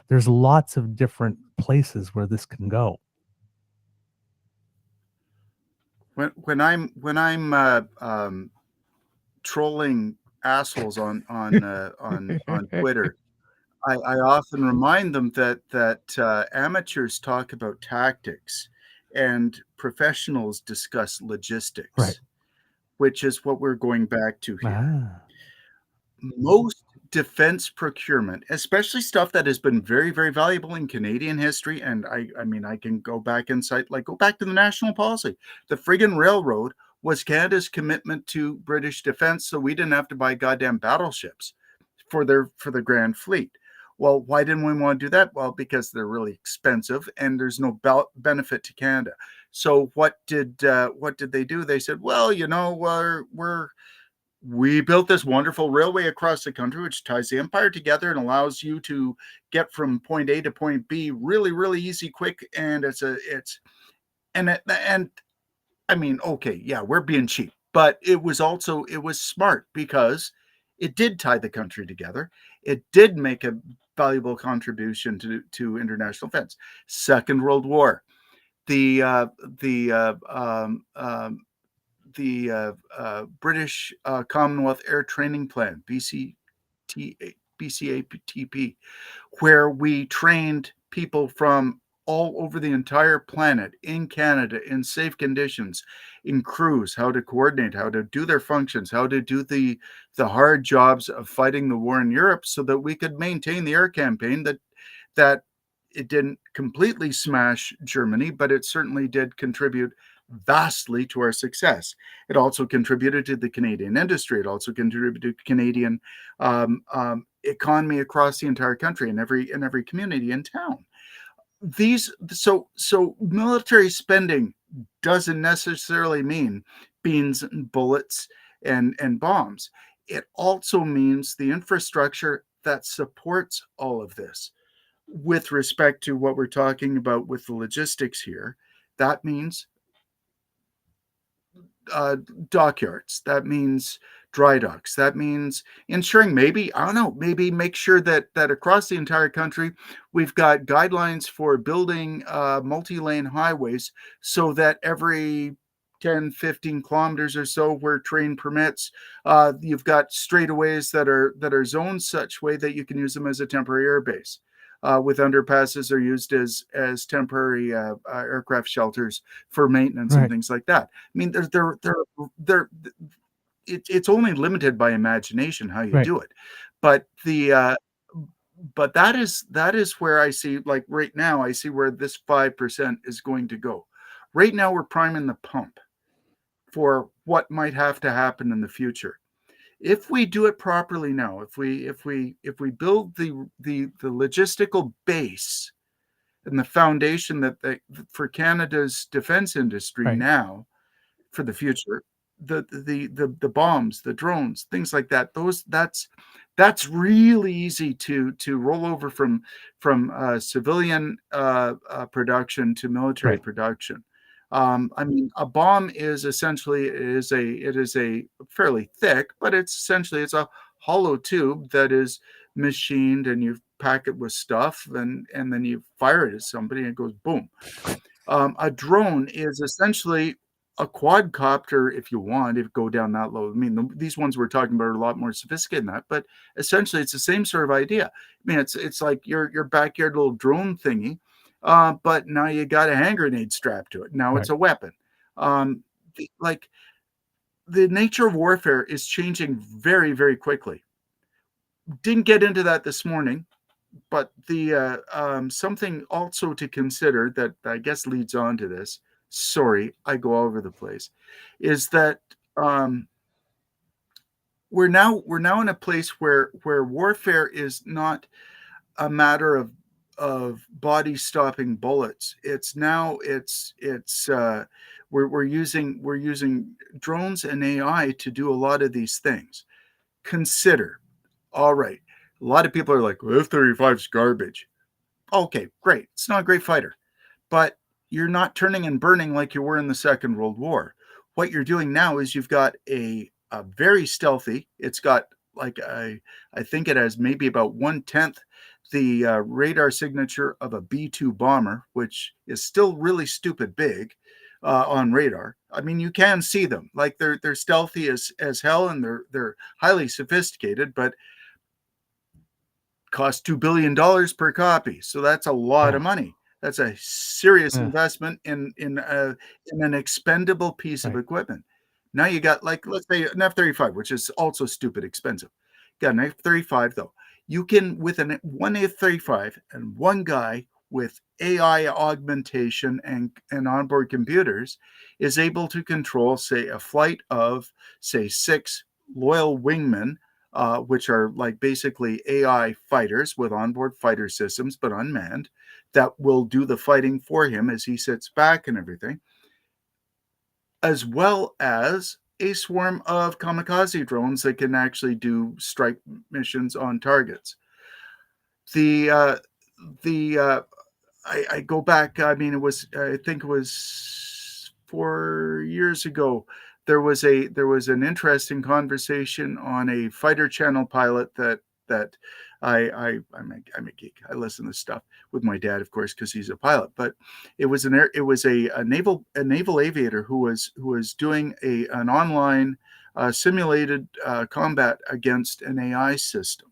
There's lots of different places where this can go. When I'm trolling assholes on Twitter, I often remind them that amateurs talk about tactics and professionals discuss logistics, Right. which is what we're going back to here. Ah, Most defense procurement, especially stuff that has been very, very valuable in Canadian history, and I mean, I can go back and cite, like, go back to the national policy. The friggin' railroad was Canada's commitment to British defense, so we didn't have to buy goddamn battleships for their Grand Fleet. Well, why didn't we want to do that? Well, because they're really expensive and there's no benefit to Canada. So what did they do? They said, well, we built this wonderful railway across the country, which ties the empire together and allows you to get from point A to point B really, really easy, quick. And and I mean, okay, yeah, we're being cheap, but it was smart because it did tie the country together. It did make a valuable contribution to international defense. Second World War, the British Commonwealth Air Training Plan, BCATP, where we trained people from all over the entire planet in Canada in safe conditions, in crews, how to coordinate, how to do their functions, how to do the hard jobs of fighting the war in Europe, so that we could maintain the air campaign that it didn't completely smash Germany, but it certainly did contribute vastly to our success. It also contributed to the Canadian industry. It also contributed to Canadian economy across the entire country, in every community and town. So military spending doesn't necessarily mean beans and bullets and bombs. It also means the infrastructure that supports all of this. With respect to what we're talking about with the logistics here, that means dockyards. That means dry docks. That means ensuring maybe, I don't know, maybe make sure that across the entire country, we've got guidelines for building multi-lane highways so that every 10, 15 kilometers or so where terrain permits, you've got straightaways that are zoned such way that you can use them as a temporary air base. With underpasses are used as temporary aircraft shelters for maintenance and Right. things like that. I mean, it's only limited by imagination how you Right. do it, but but that is where I see, like right now, I see where this 5% is going to go. Right now, we're priming the pump for what might have to happen in the future. If we do it properly now, if we build the logistical base and the foundation for Canada's defense industry Right. now for the future, the bombs, the drones, things like that, that's really easy to roll over from civilian production to military Right. production. I mean, a bomb is essentially it is a fairly thick, but it's a hollow tube that is machined, and you pack it with stuff, and then you fire it at somebody, and it goes boom. A drone is essentially a quadcopter, if you want to go down that low. I mean, these ones we're talking about are a lot more sophisticated than that, but essentially it's the same sort of idea. I mean, it's like your backyard little drone thingy, but now you got a hand grenade strapped to it. Now it's Right. a weapon. Like the nature of warfare is changing very, very quickly. Didn't get into that this morning, but the something also to consider that I guess leads on to this. Sorry, I go all over the place. Is that we're now in a place where warfare is not a matter of body stopping bullets. It's now we're using drones and AI to do a lot of these things. Consider, all right. A lot of people are like, well, F-35 is garbage. Okay, great. It's not a great fighter, but you're not turning and burning like you were in the Second World War. What you're doing now is you've got a very stealthy. It's got like I think it has maybe about 1/10 the radar signature of a B-2 bomber, which is still really stupid big on radar. I mean, you can see them, like they're stealthy as hell, and they're highly sophisticated, but cost $2 billion per copy. So that's a lot Yeah. of money. That's a serious Yeah. investment in an expendable piece of Right. equipment. Now you got, like, let's say an F-35, which is also stupid expensive. Got an F-35 though. You can, with one F-35 and one guy with AI augmentation and onboard computers, is able to control, say, a flight of, say, 6 loyal wingmen, which are like basically AI fighters with onboard fighter systems, but unmanned, that will do the fighting for him as he sits back and everything, as well as a swarm of kamikaze drones that can actually do strike missions on targets. The I go back. I mean, I think it was 4 years ago. There was an interesting conversation on a fighter channel pilot that I'm a geek. I listen to stuff with my dad, of course, because he's a pilot. But it was a naval aviator who was doing an online simulated combat against an AI system.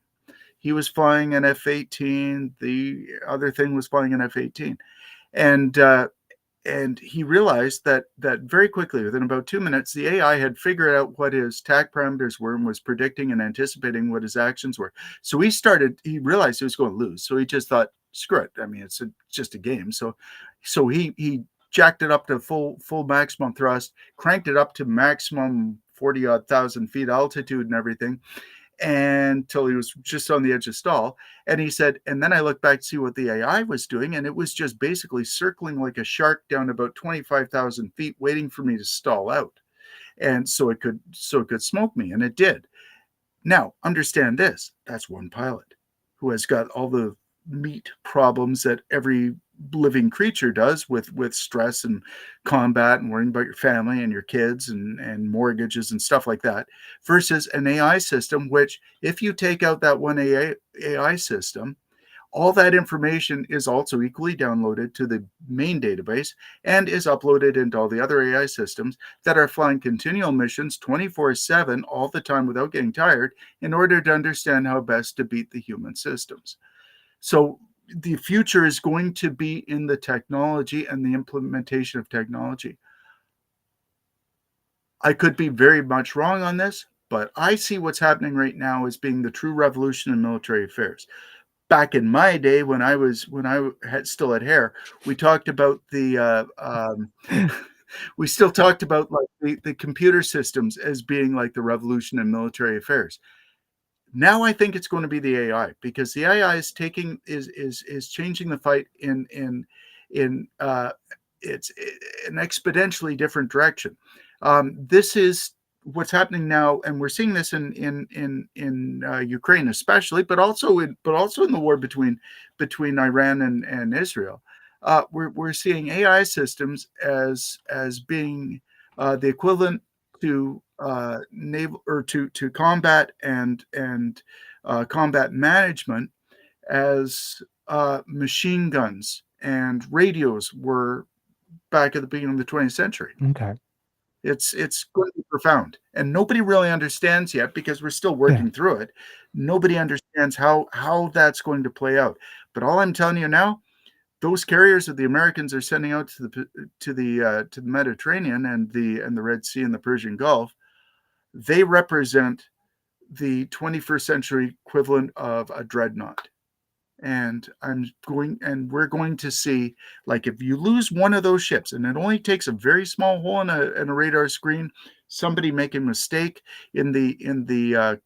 He was flying an F-18. The other thing was flying an F-18, and he realized that very quickly, within about 2 minutes, the AI had figured out what his TAC parameters were and was predicting and anticipating what his actions were. So he realized he was going to lose. So he just thought, screw it. I mean, it's just a game. So he jacked it up to full maximum thrust, cranked it up to maximum 40-odd thousand feet altitude and everything, until he was just on the edge of stall. And he said, and then I looked back to see what the AI was doing, and it was just basically circling like a shark down about 25,000 feet, waiting for me to stall out. And so it could smoke me, and it did. Now, understand this, that's one pilot who has got all the meat problems that every living creature does with stress and combat and worrying about your family and your kids and mortgages and stuff like that, versus an AI system, which if you take out that one AI system, all that information is also equally downloaded to the main database and is uploaded into all the other AI systems that are flying continual missions 24/7 all the time without getting tired in order to understand how best to beat the human systems. So the future is going to be in the technology and the implementation of technology. I could be very much wrong on this, but I see what's happening right now as being the true revolution in military affairs. Back in my day, when I still had hair, we talked about we still talked about like the computer systems as being like the revolution in military affairs. Now I think it's going to be the AI, because the AI is changing the fight in it's an exponentially different direction. This is what's happening now, and we're seeing this in Ukraine especially, but also in the war between Iran and Israel. We're seeing AI systems as being the equivalent to naval, or to combat and combat management, as machine guns and radios were back at the beginning of the 20th century. Okay. It's going to be profound, and nobody really understands yet, because we're still working through it. Nobody understands how that's going to play out. But all I'm telling you now, those carriers that the Americans are sending out to the Mediterranean and the Red Sea and the Persian Gulf, they represent the 21st century equivalent of a dreadnought. And we're going to see, like, if you lose one of those ships, and it only takes a very small hole in a radar screen, somebody make a mistake in the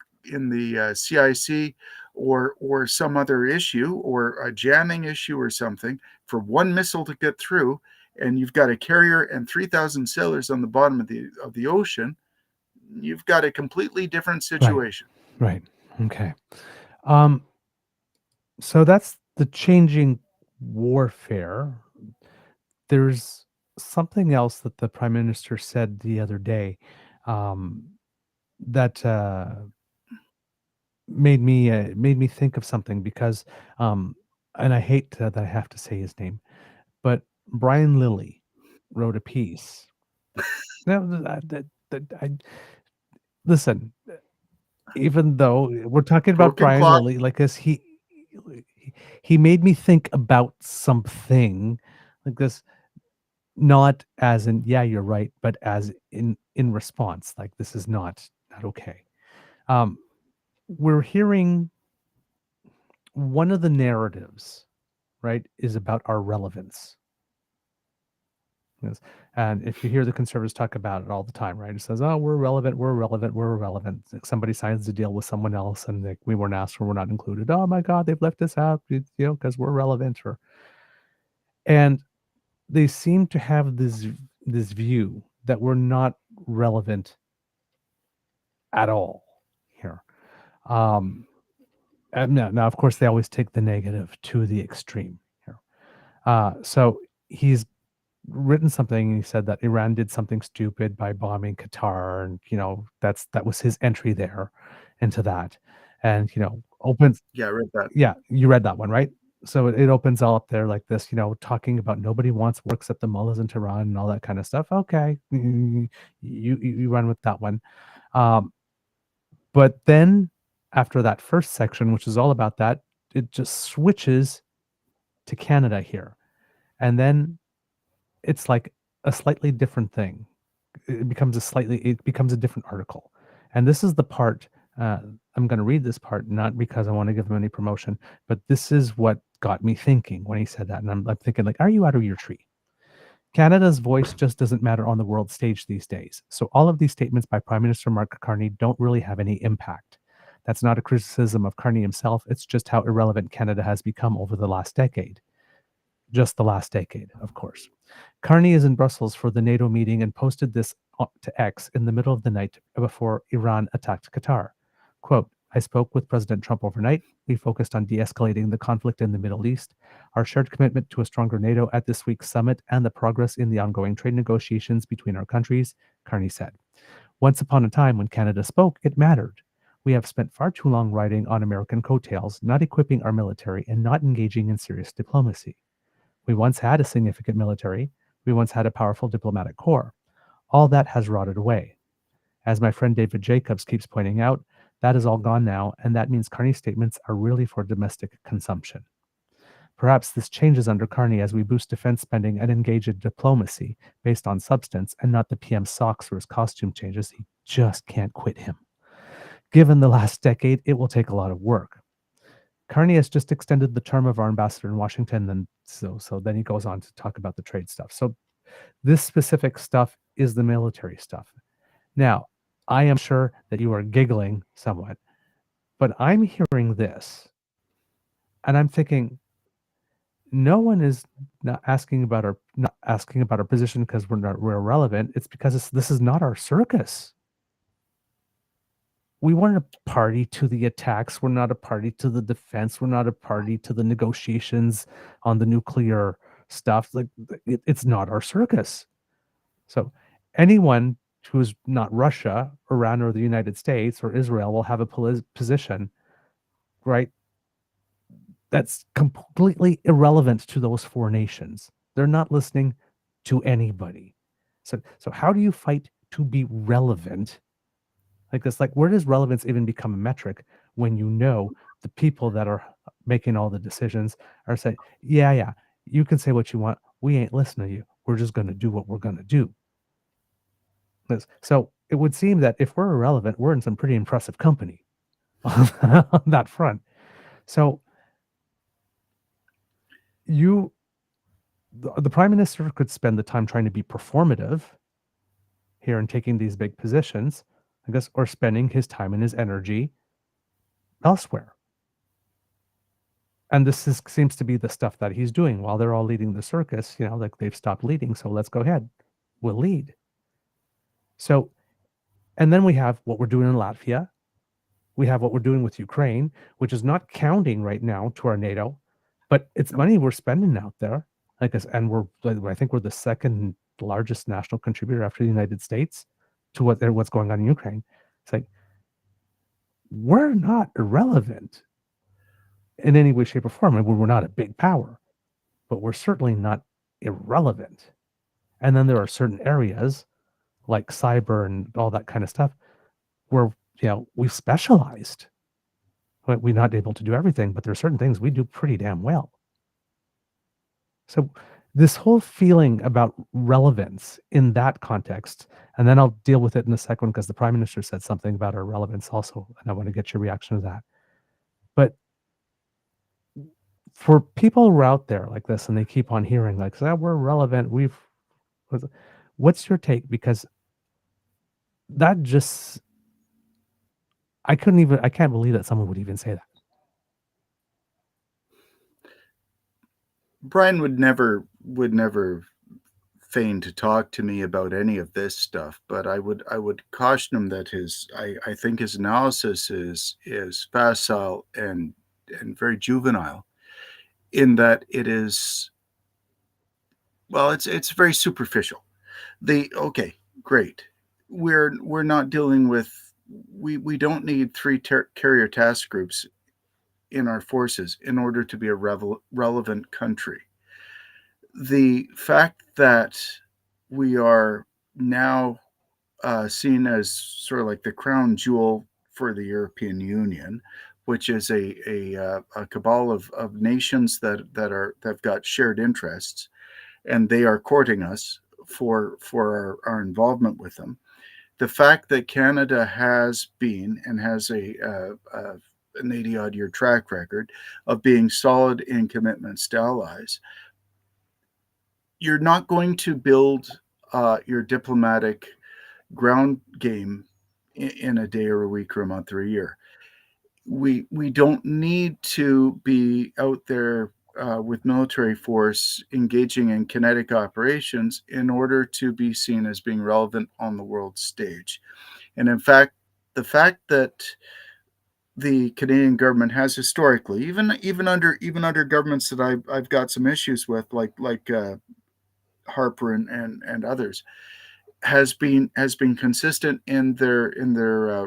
CIC or some other issue, or a jamming issue or something, for one missile to get through, and you've got a carrier and 3,000 sailors on the bottom of the ocean, you've got a completely different situation. Right. Okay. So that's the changing warfare. There's something else that the Prime Minister said the other day, that made me think of something, because and I hate that I have to say his name, but Brian Lilly wrote a piece. Now, listen, even though we're talking about Broken Brian clock. Lilly, like this, he made me think about something like this, not as in, yeah, you're right, but as in response, like, this is not okay. We're hearing one of the narratives, right, is about our relevance. Yes. And if you hear the conservatives talk about it all the time, right, it says, oh, we're relevant, we're relevant, we're relevant. Like, somebody signs a deal with someone else and like, we weren't asked, or we're not included. Oh my God, they've left us out, because we're relevant. And they seem to have this view that we're not relevant at all here. And now, of course, they always take the negative to the extreme here. So he's written something, and he said that Iran did something stupid by bombing Qatar, and that was his entry there into that, and opens. Yeah, I read that. Yeah, you read that one, right? So it opens all up there like this, talking about nobody wants war except the mullahs in Tehran and all that kind of stuff. Okay, you run with that one, but then after that first section, which is all about that, it just switches to Canada here, and then it's like a slightly different thing. It becomes a different article. And this is the part, I'm going to read this part, not because I want to give him any promotion, but this is what got me thinking when he said that. And I'm thinking, like, are you out of your tree? Canada's voice just doesn't matter on the world stage these days. So all of these statements by Prime Minister Mark Carney don't really have any impact. That's not a criticism of Carney himself. It's just how irrelevant Canada has become over the last decade. Just the last decade, of course. Carney is in Brussels for the NATO meeting and posted this to X in the middle of the night before Iran attacked Qatar. Quote, I spoke with President Trump overnight. We focused on de-escalating the conflict in the Middle East, our shared commitment to a stronger NATO at this week's summit, and the progress in the ongoing trade negotiations between our countries, Carney said. Once upon a time when Canada spoke, it mattered. We have spent far too long riding on American coattails, not equipping our military and not engaging in serious diplomacy. We once had a significant military. We once had a powerful diplomatic corps. All that has rotted away. As my friend David Jacobs keeps pointing out, that is all gone now, and that means Carney's statements are really for domestic consumption. Perhaps this changes under Carney as we boost defense spending and engage in diplomacy based on substance and not the PM's socks or his costume changes. He just can't quit him. Given the last decade, it will take a lot of work. Carney has just extended the term of our ambassador in Washington, and so then he goes on to talk about the trade stuff. So this specific stuff is the military stuff. Now, I am sure that you are giggling somewhat, but I'm hearing this, and I'm thinking, no one is not asking about our position because we're irrelevant. It's because this is not our circus. We weren't a party to the attacks. We're not a party to the defense. We're not a party to the negotiations on the nuclear stuff. Like, it's not our circus. So anyone who is not Russia, Iran, or the United States or Israel will have a position, right, that's completely irrelevant to those four nations. They're not listening to anybody. So how do you fight to be relevant? Like this, like, where does relevance even become a metric when you know the people that are making all the decisions are saying, yeah, you can say what you want. We ain't listening to you. We're just going to do what we're going to do. So it would seem that if we're irrelevant, we're in some pretty impressive company on that front. So the prime minister could spend the time trying to be performative here and taking these big positions, I guess, or spending his time and his energy elsewhere. And this seems to be the stuff that he's doing while they're all leading the circus. Like, they've stopped leading, so let's go ahead. We'll lead. So, and then we have what we're doing in Latvia. We have what we're doing with Ukraine, which is not counting right now to our NATO, but it's money we're spending out there. Like this, and I think we're the second largest national contributor after the United States to what's going on in Ukraine. It's like, we're not irrelevant in any way, shape, or form. I mean, we're not a big power, but we're certainly not irrelevant. And then there are certain areas like cyber and all that kind of stuff where we've specialized. We're not able to do everything, but there are certain things we do pretty damn well. So this whole feeling about relevance in that context, and then I'll deal with it in a second because the Prime Minister said something about our relevance also, and I want to get your reaction to that. But for people who are out there like this and they keep on hearing like, we're relevant, what's your take? Because that just, I can't believe that someone would even say that. Brian would never feign to talk to me about any of this stuff, but I would caution him that I think his analysis is facile and very juvenile, in that it is, well, it's very superficial. Okay, great. We're not dealing with, we don't need 3 carrier task groups in our forces in order to be a relevant country. The fact that we are now seen as sort of like the crown jewel for the European Union, which is a cabal of nations that have got shared interests, and they are courting us for our involvement with them. The fact that Canada has been and has an 80-odd year track record of being solid in commitments to allies, you're not going to build your diplomatic ground game in a day or a week or a month or a year. We don't need to be out there with military force engaging in kinetic operations in order to be seen as being relevant on the world stage. And in fact, the fact that the Canadian government has historically, even under governments that I've got some issues with, like Harper and others, has been consistent in their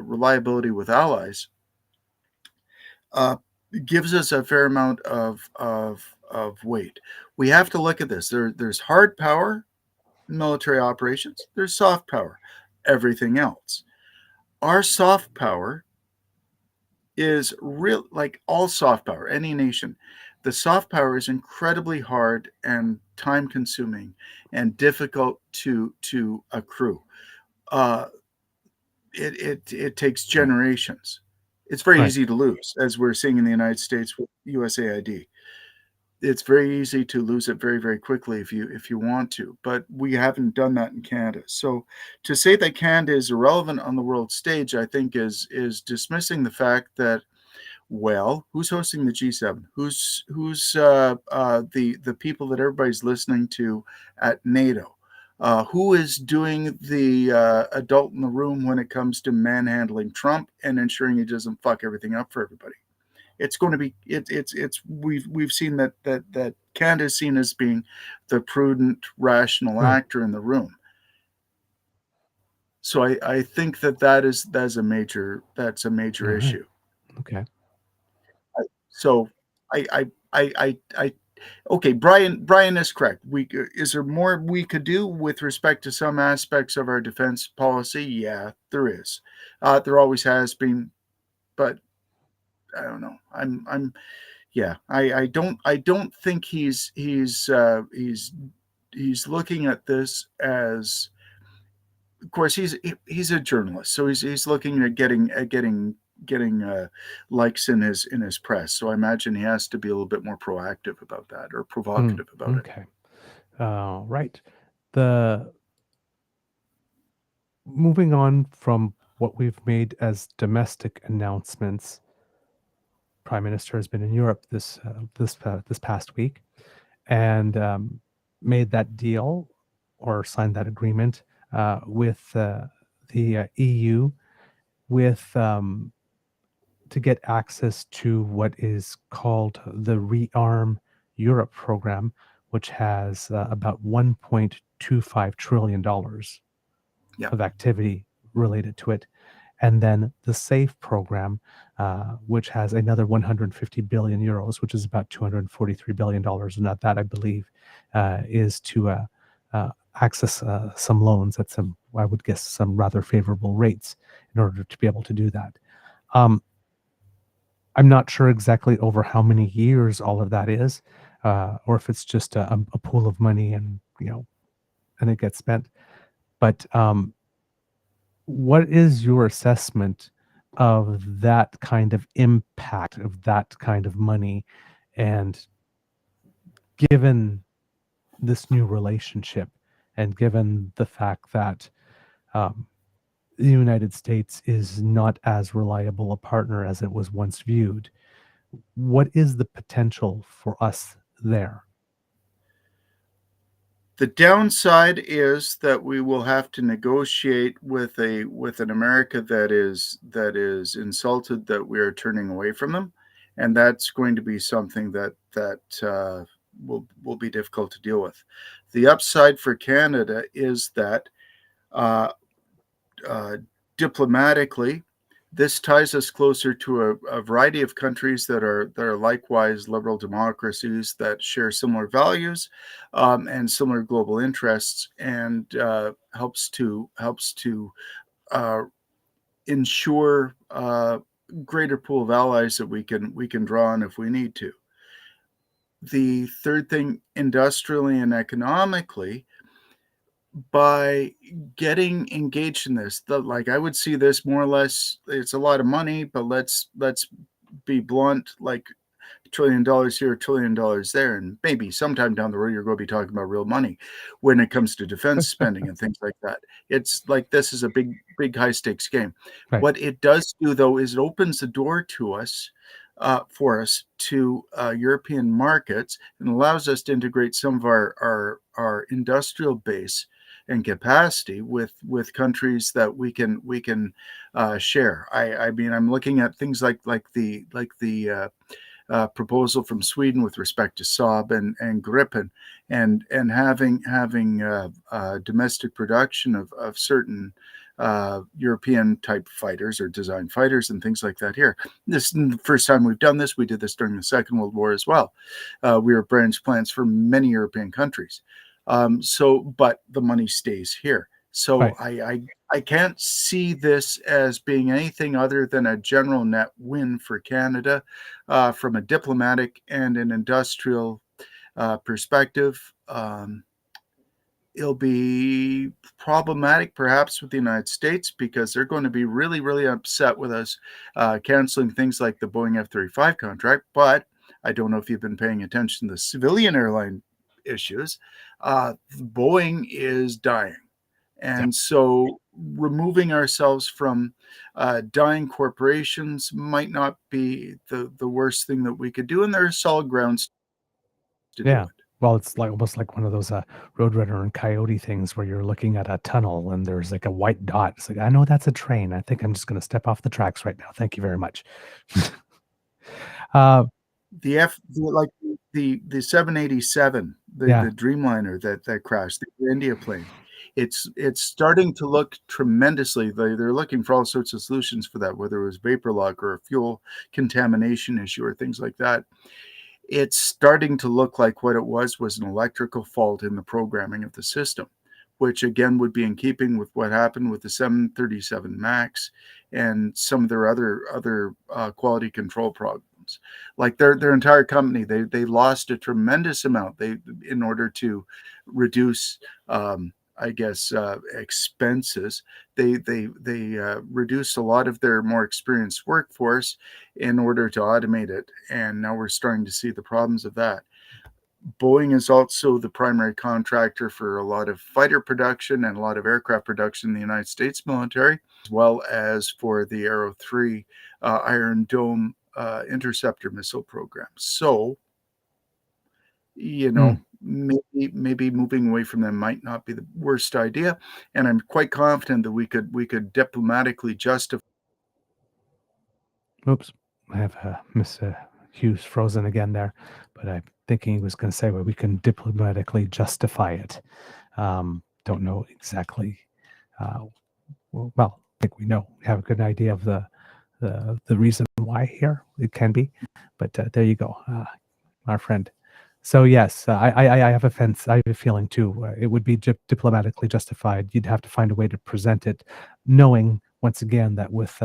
reliability with allies. Gives us a fair amount of weight. We have to look at this. There's hard power, military operations. There's soft power, everything else. Our soft power is real, like all soft power, any nation. The soft power is incredibly hard and time consuming and difficult to accrue. Uh, it takes generations. It's very Right. easy to lose, as we're seeing in the United States with USAID. It's very easy to lose it very, very quickly if you want to, but we haven't done that in Canada. So to say that Canada is irrelevant on the world stage, I think is dismissing the fact that, well, who's hosting the G7? Who's the people that everybody's listening to at NATO? Who is doing the adult in the room when it comes to manhandling Trump and ensuring he doesn't fuck everything up for everybody? It's going to be we've seen that Canada is seen as being the prudent, rational Right. actor in the room. So I think that's a major All right. issue. Okay. So I okay, Brian is correct. Is there more we could do with respect to some aspects of our defense policy? Yeah, there is. There always has been, but I don't know. Yeah. I don't think he's looking at this as. Of course, he's a journalist, so he's looking at getting likes in his press. So I imagine he has to be a little bit more proactive about that, or provocative about it. Okay. Right. The moving on from what we've made as domestic announcements, Prime Minister has been in Europe this past week, and made that deal or signed that agreement with the EU with to get access to what is called the ReArm Europe program, which has about $1.25 trillion Yeah. of activity related to it. And then the SAFE program, which has another 150 billion euros, which is about $243 billion. And that I believe, is to access some loans at some, I would guess, some rather favorable rates in order to be able to do that. I'm not sure exactly over how many years all of that is, or if it's just a pool of money and, and it gets spent. But what is your assessment of that kind of impact of that kind of money, and given this new relationship, and given the fact that the United States is not as reliable a partner as it was once viewed, what is the potential for us there? The downside is that we will have to negotiate with an America that is insulted that we are turning away from them, and that's going to be something that will be difficult to deal with. The upside for Canada is that diplomatically, this ties us closer to a variety of countries that are likewise liberal democracies that share similar values and similar global interests, and helps to ensure greater pool of allies that we can draw on if we need to. The third thing, industrially and economically, by getting engaged in this, like I would see this more or less, it's a lot of money, but let's be blunt, like $1 trillion here, $1 trillion there, and maybe sometime down the road you're going to be talking about real money when it comes to defense spending and things like that. It's like this is a big high stakes game. Right. What it does do, though, is it opens the door to us for us to European markets, and allows us to integrate some of our industrial base and capacity with countries that we can share. I mean, I'm looking at things like the proposal from Sweden with respect to Saab and Gripen, and having domestic production of certain European type fighters or design fighters and things like that here. This isn't the first time we've done this. We did this during the Second World War as well. We were branch plants for many European countries. But the money stays here. So Right. I can't see this as being anything other than a general net win for Canada from a diplomatic and an industrial perspective. It'll be problematic perhaps with the United States because they're going to be really, really upset with us canceling things like the Boeing F-35 contract. But I don't know if you've been paying attention to the civilian airline issues. Boeing is dying. And so removing ourselves from dying corporations might not be the worst thing that we could do. And there are solid grounds to do Yeah. it. Well, it's like almost like one of those Roadrunner and Coyote things where you're looking at a tunnel and there's like a white dot. It's like, I know that's a train. I think I'm just going to step off the tracks right now. Thank you very much. The 787, Yeah. the Dreamliner that crashed, the India plane. It's starting to look tremendously. They're looking for all sorts of solutions for that, whether it was vapor lock or a fuel contamination issue or things like that. It's starting to look like what it was an electrical fault in the programming of the system, which again would be in keeping with what happened with the 737 MAX and some of their other quality control problems. Like their entire company, they lost a tremendous amount in order to reduce expenses. They reduced a lot of their more experienced workforce in order to automate it, and now we're starting to see the problems of that. Boeing is also the primary contractor for a lot of fighter production and a lot of aircraft production in the United States military, as well as for the Arrow 3 Iron Dome interceptor missile program. So, maybe moving away from them might not be the worst idea, and I'm quite confident that we could diplomatically justify. Oops. I have Miss Hughes frozen again there, but I'm thinking he was going to say, well, we can diplomatically justify it. Don't know exactly. Well, I think we have a good idea of the reason why here it can be, but there you go, our friend. So yes, I have a feeling too. It would be diplomatically justified. You'd have to find a way to present it, knowing once again that with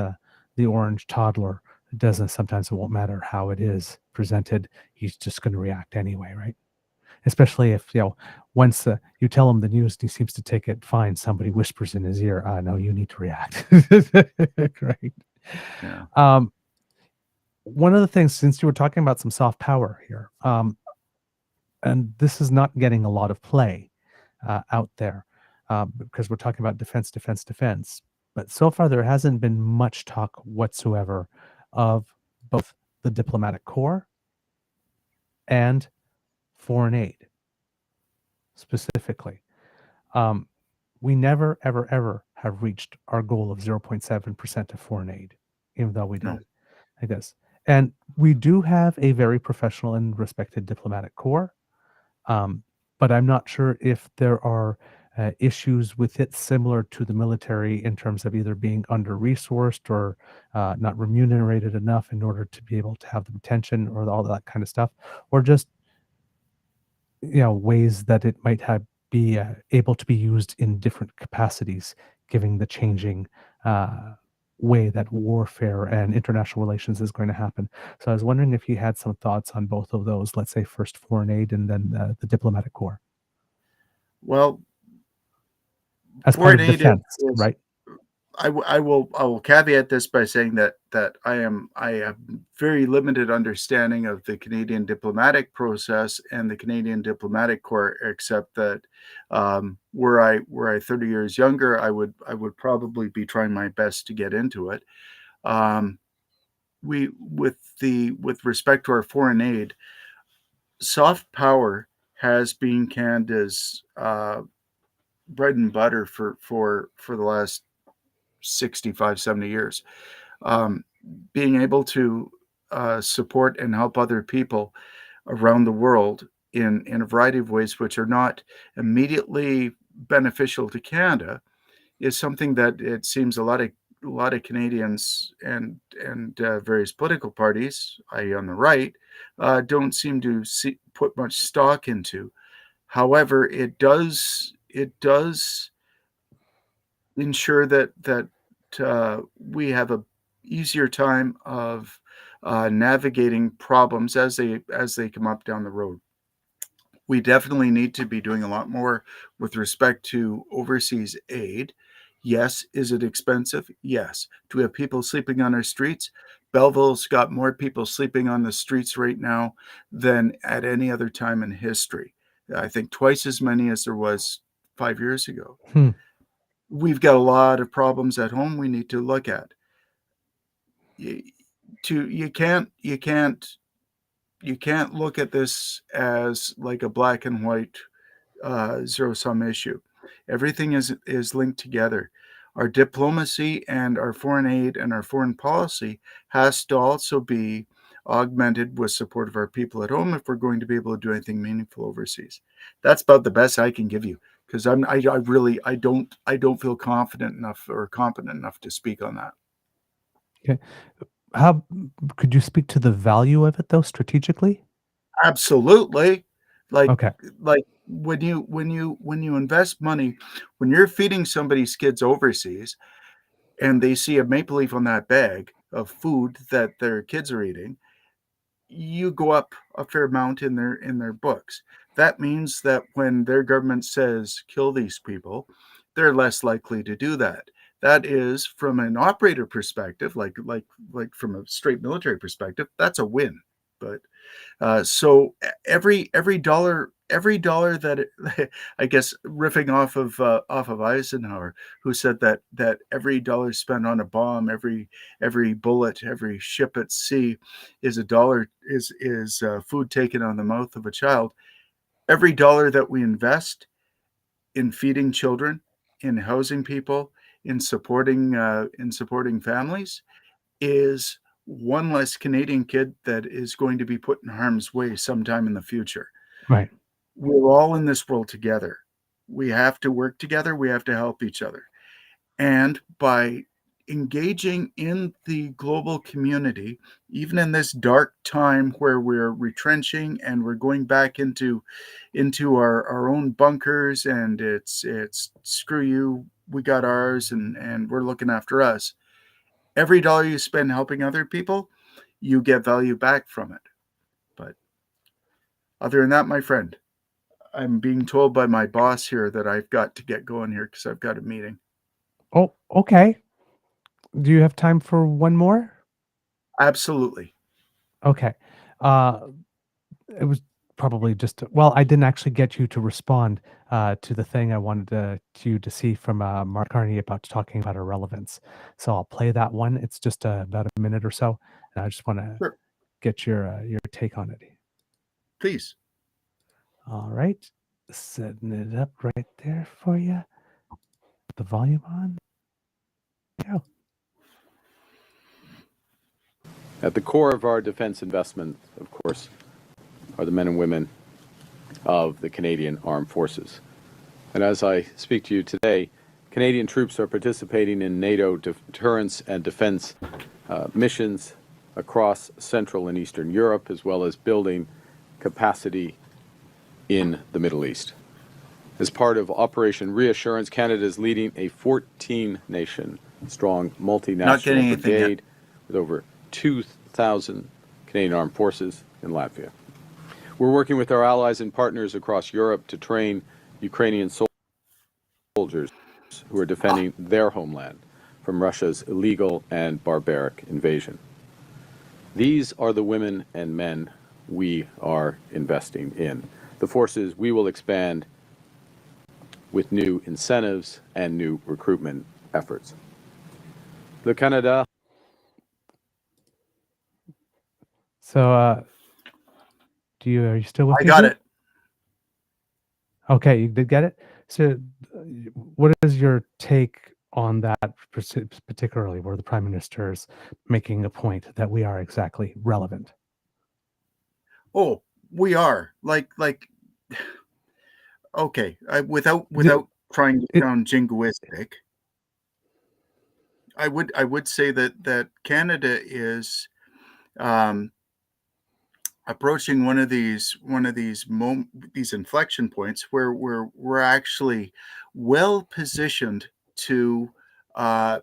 the orange toddler, sometimes it won't matter how it is presented. He's just going to react anyway, right? Especially if once you tell him the news, he seems to take it fine. Somebody whispers in his ear, "No, you need to react." Right. Yeah. One of the things, since you were talking about some soft power here, and this is not getting a lot of play out there because we're talking about defense. But so far, there hasn't been much talk whatsoever of both the diplomatic corps and foreign aid specifically. We never, ever, ever have reached our goal of 0.7% of foreign aid, even though we did, No. I guess. And we do have a very professional and respected diplomatic corps. But I'm not sure if there are issues with it similar to the military in terms of either being under-resourced or not remunerated enough in order to be able to have the retention or all that kind of stuff, or just ways that it might be able to be used in different capacities, given the changing way that warfare and international relations is going to happen. So I was wondering if you had some thoughts on both of those, let's say first foreign aid and then the diplomatic corps. Well, as part of defense, right? I will caveat this by saying that I have very limited understanding of the Canadian diplomatic process and the Canadian diplomatic corps, except that were I 30 years younger, I would probably be trying my best to get into it. With respect to our foreign aid, soft power has been Canada's bread and butter for the last 65, 70 years. Being able to support and help other people around the world in a variety of ways which are not immediately beneficial to Canada is something that it seems a lot of Canadians and various political parties, i.e. on the right, don't seem to put much stock into. However, it does ensure that we have a easier time of navigating problems as they come up down the road. We definitely need to be doing a lot more with respect to overseas aid. Yes. Is it expensive? Yes. Do we have people sleeping on our streets? Belleville's got more people sleeping on the streets right now than at any other time in history. I think twice as many as there was 5 years ago. We've got a lot of problems at home we need to look at. You can't look at this as like a black and white zero-sum issue. Everything is linked together. Our diplomacy and our foreign aid and our foreign policy has to also be augmented with support of our people at home if we're going to be able to do anything meaningful overseas. That's about the best I can give you, because I don't feel confident enough or competent enough to speak on that. Okay. How could you speak to the value of it though, strategically? Absolutely. Okay. Like when you invest money, when you're feeding somebody's kids overseas and they see a maple leaf on that bag of food that their kids are eating, you go up a fair amount in their books. That means that when their government says kill these people, they're less likely to do that. That is, from an operator perspective, like from a straight military perspective, that's a win. But so every dollar that I guess riffing off of Eisenhower, who said that every dollar spent on a bomb, every bullet, every ship at sea is a dollar is food taken on the mouth of a child. Every dollar that we invest in feeding children, in housing people, in supporting families is one less Canadian kid that is going to be put in harm's way sometime in the future. Right. We're all in this world together. We have to work together. We have to help each other. And by engaging in the global community, even in this dark time where we're retrenching and we're going back into our own bunkers, and it's screw you, we got ours, and we're looking after us. Every dollar you spend helping other people, you get value back from it. But other than that, my friend, I'm being told by my boss here that I've got to get going here because I've got a meeting. Oh, okay. Do you have time for one more? Absolutely. Okay. It was probably just well, I didn't actually get you to respond to the thing I wanted you to see from Mark Carney about talking about irrelevance. So I'll play that one. It's just about a minute or so, and I just want to Sure. get your take on it. Please. All right, setting it up right there for you. The volume on. Go. At the core of our defense investment, of course, are the men and women of the Canadian Armed Forces. And as I speak to you today, Canadian troops are participating in NATO deterrence and defense missions across Central and Eastern Europe, as well as building capacity in the Middle East. As part of Operation Reassurance, Canada is leading a 14-nation strong multinational brigade with over 2,000 Canadian Armed Forces in Latvia. We're working with our allies and partners across Europe to train Ukrainian soldiers who are defending their homeland from Russia's illegal and barbaric invasion. These are the women and men we are investing in. The forces we will expand with new incentives and new recruitment efforts. Le Canada. So, are you still with me? I got it. Okay, you did get it. So, what is your take on that particularly, where the prime minister is making a point that we are exactly relevant? Oh, we are okay. Without trying to it- sound jingoistic, I would say that Canada is approaching one of these these inflection points where we're actually well positioned to uh,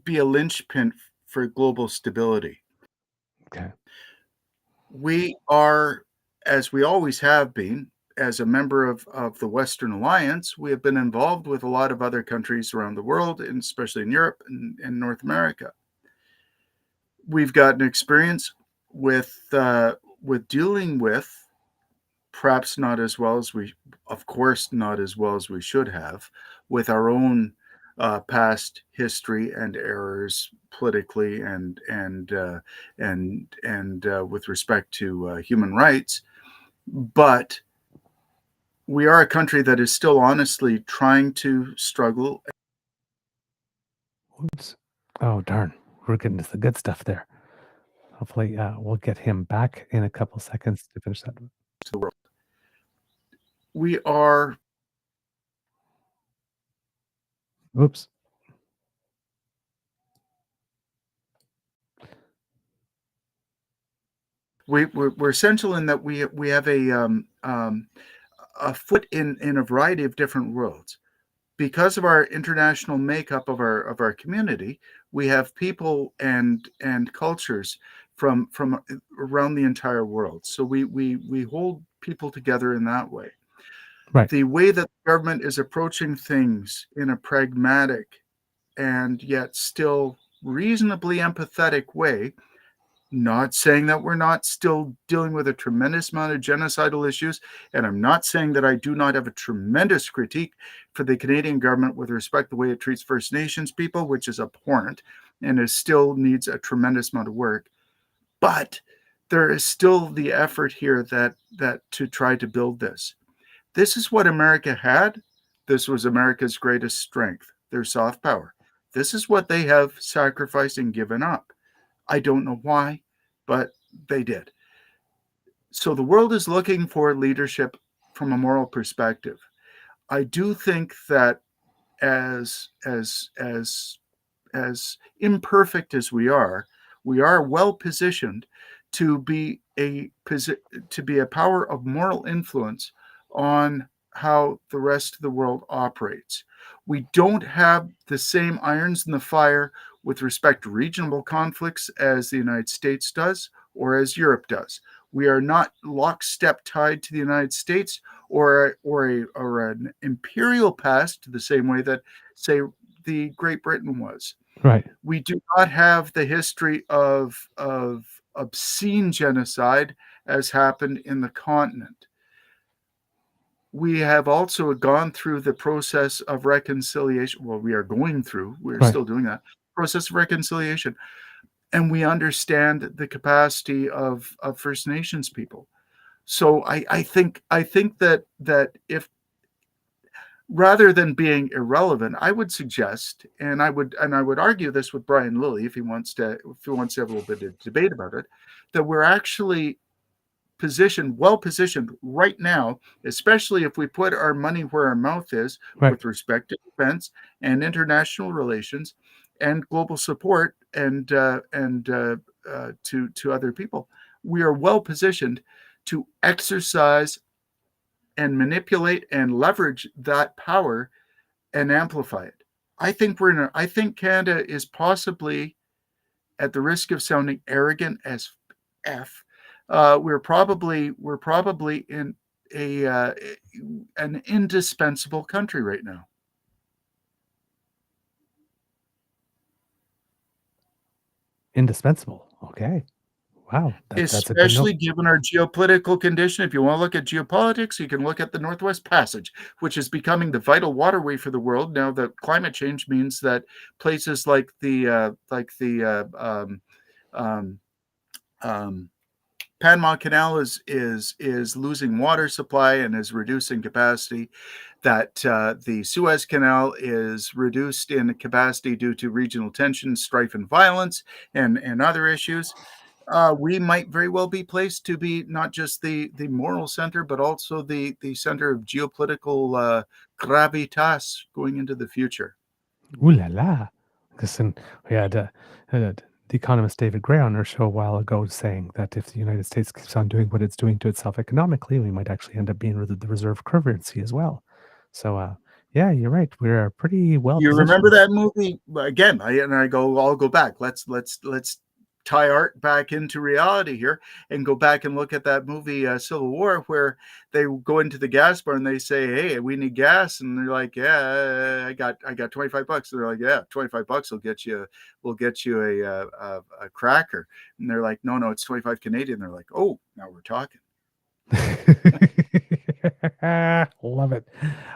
be a linchpin for global stability. Okay. We are, as we always have been, as a member of the Western Alliance, we have been involved with a lot of other countries around the world, and especially in Europe and North America. We've gotten experience with dealing with, perhaps not as well as we, of course, not as well as we should have, with our own past history and errors politically and with respect to human rights. But we are a country that is still honestly trying to struggle. Oops. Oh, darn. We're getting to the good stuff there. Hopefully, we'll get him back in a couple seconds to finish that. To the world. We are Oops. we're essential in that we have a foot in a variety of different worlds. Because of our international makeup of our community, we have people and cultures from around the entire world. So we hold people together in that way. Right. The way that the government is approaching things in a pragmatic and yet still reasonably empathetic way, not saying that we're not still dealing with a tremendous amount of genocidal issues, and I'm not saying that I do not have a tremendous critique for the Canadian government with respect to the way it treats First Nations people, which is abhorrent and it still needs a tremendous amount of work. But there is still the effort here that to try to build this. This is what America had. This was America's greatest strength, their soft power. This is what they have sacrificed and given up. I don't know why, but they did. So the world is looking for leadership from a moral perspective. I do think that as imperfect as we are well positioned to be a power of moral influence on how the rest of the world operates. We don't have the same irons in the fire with respect to regional conflicts as the United States does or as Europe does. We are not lockstep tied to the United States or an imperial past the same way that, say, the Great Britain was. Right. We do not have the history of obscene genocide as happened in the continent. We have also gone through the process of reconciliation. Well, we are going through, we're still doing that process of reconciliation. And we understand the capacity of First Nations people. So I think that if, rather than being irrelevant, I would suggest, and I would argue this with Brian Lilly if he wants to have a little bit of debate about it, that we're actually well positioned right now, especially if we put our money where our mouth is with respect to defense and international relations and global support and to other people. We are well positioned to exercise and manipulate and leverage that power and amplify it. I think I think Canada is possibly, at the risk of sounding arrogant as F, we're probably in an indispensable country right now. Indispensable. Okay. Wow. That's a good Especially note. given our geopolitical condition. If you want to look at geopolitics, you can look at the Northwest Passage, which is becoming the vital waterway for the world now that climate change means that places like the Panama Canal is losing water supply and is reducing capacity, that the Suez Canal is reduced in capacity due to regional tension, strife, and violence, and other issues. We might very well be placed to be not just the moral center, but also the center of geopolitical gravitas going into the future. Ooh la la. Listen, we had the economist David Gray on our show a while ago saying that if the United States keeps on doing what it's doing to itself economically, we might actually end up being the reserve currency as well. So, yeah, you're right. We're pretty well You positioned. remember that movie again? I'll go back. Let's tie art back into reality here and go back and look at that movie Civil War, where they go into the gas bar and they say, "Hey, we need gas," and they're like, "Yeah, I got $25." They're like, "Yeah, $25 will get you a cracker," and they're like, "No, it's 25 Canadian." They're like, "Oh, now we're talking." Love it.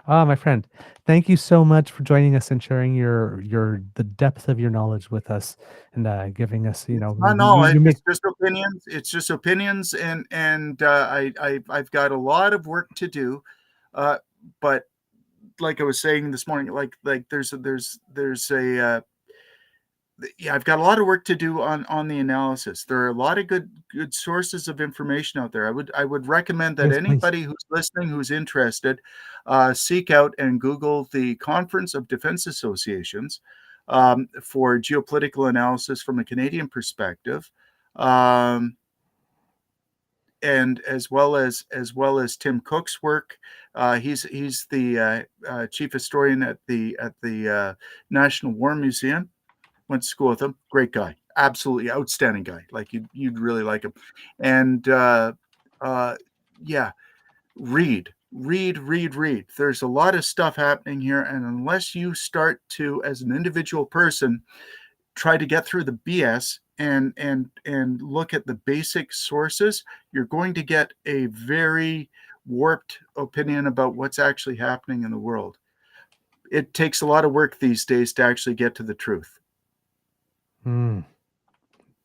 My friend, thank you so much for joining us and sharing the depth of your knowledge with us and giving us, It's just opinions. It's just opinions, and I've got a lot of work to do, but like I was saying this morning, like there's I've got a lot of work to do on the analysis. There are a lot of good sources of information out there. I would recommend that Yes, please. anybody who's listening, who's interested, seek out and Google the Conference of Defense Associations for geopolitical analysis from a Canadian perspective, and as well as Tim Cook's work. He's the chief historian at the National War Museum. Went to school with him. Great guy. Absolutely outstanding guy. Like you'd really like him. And yeah, read. There's a lot of stuff happening here. And unless you start to, as an individual person, try to get through the BS and look at the basic sources, you're going to get a very warped opinion about what's actually happening in the world. It takes a lot of work these days to actually get to the truth.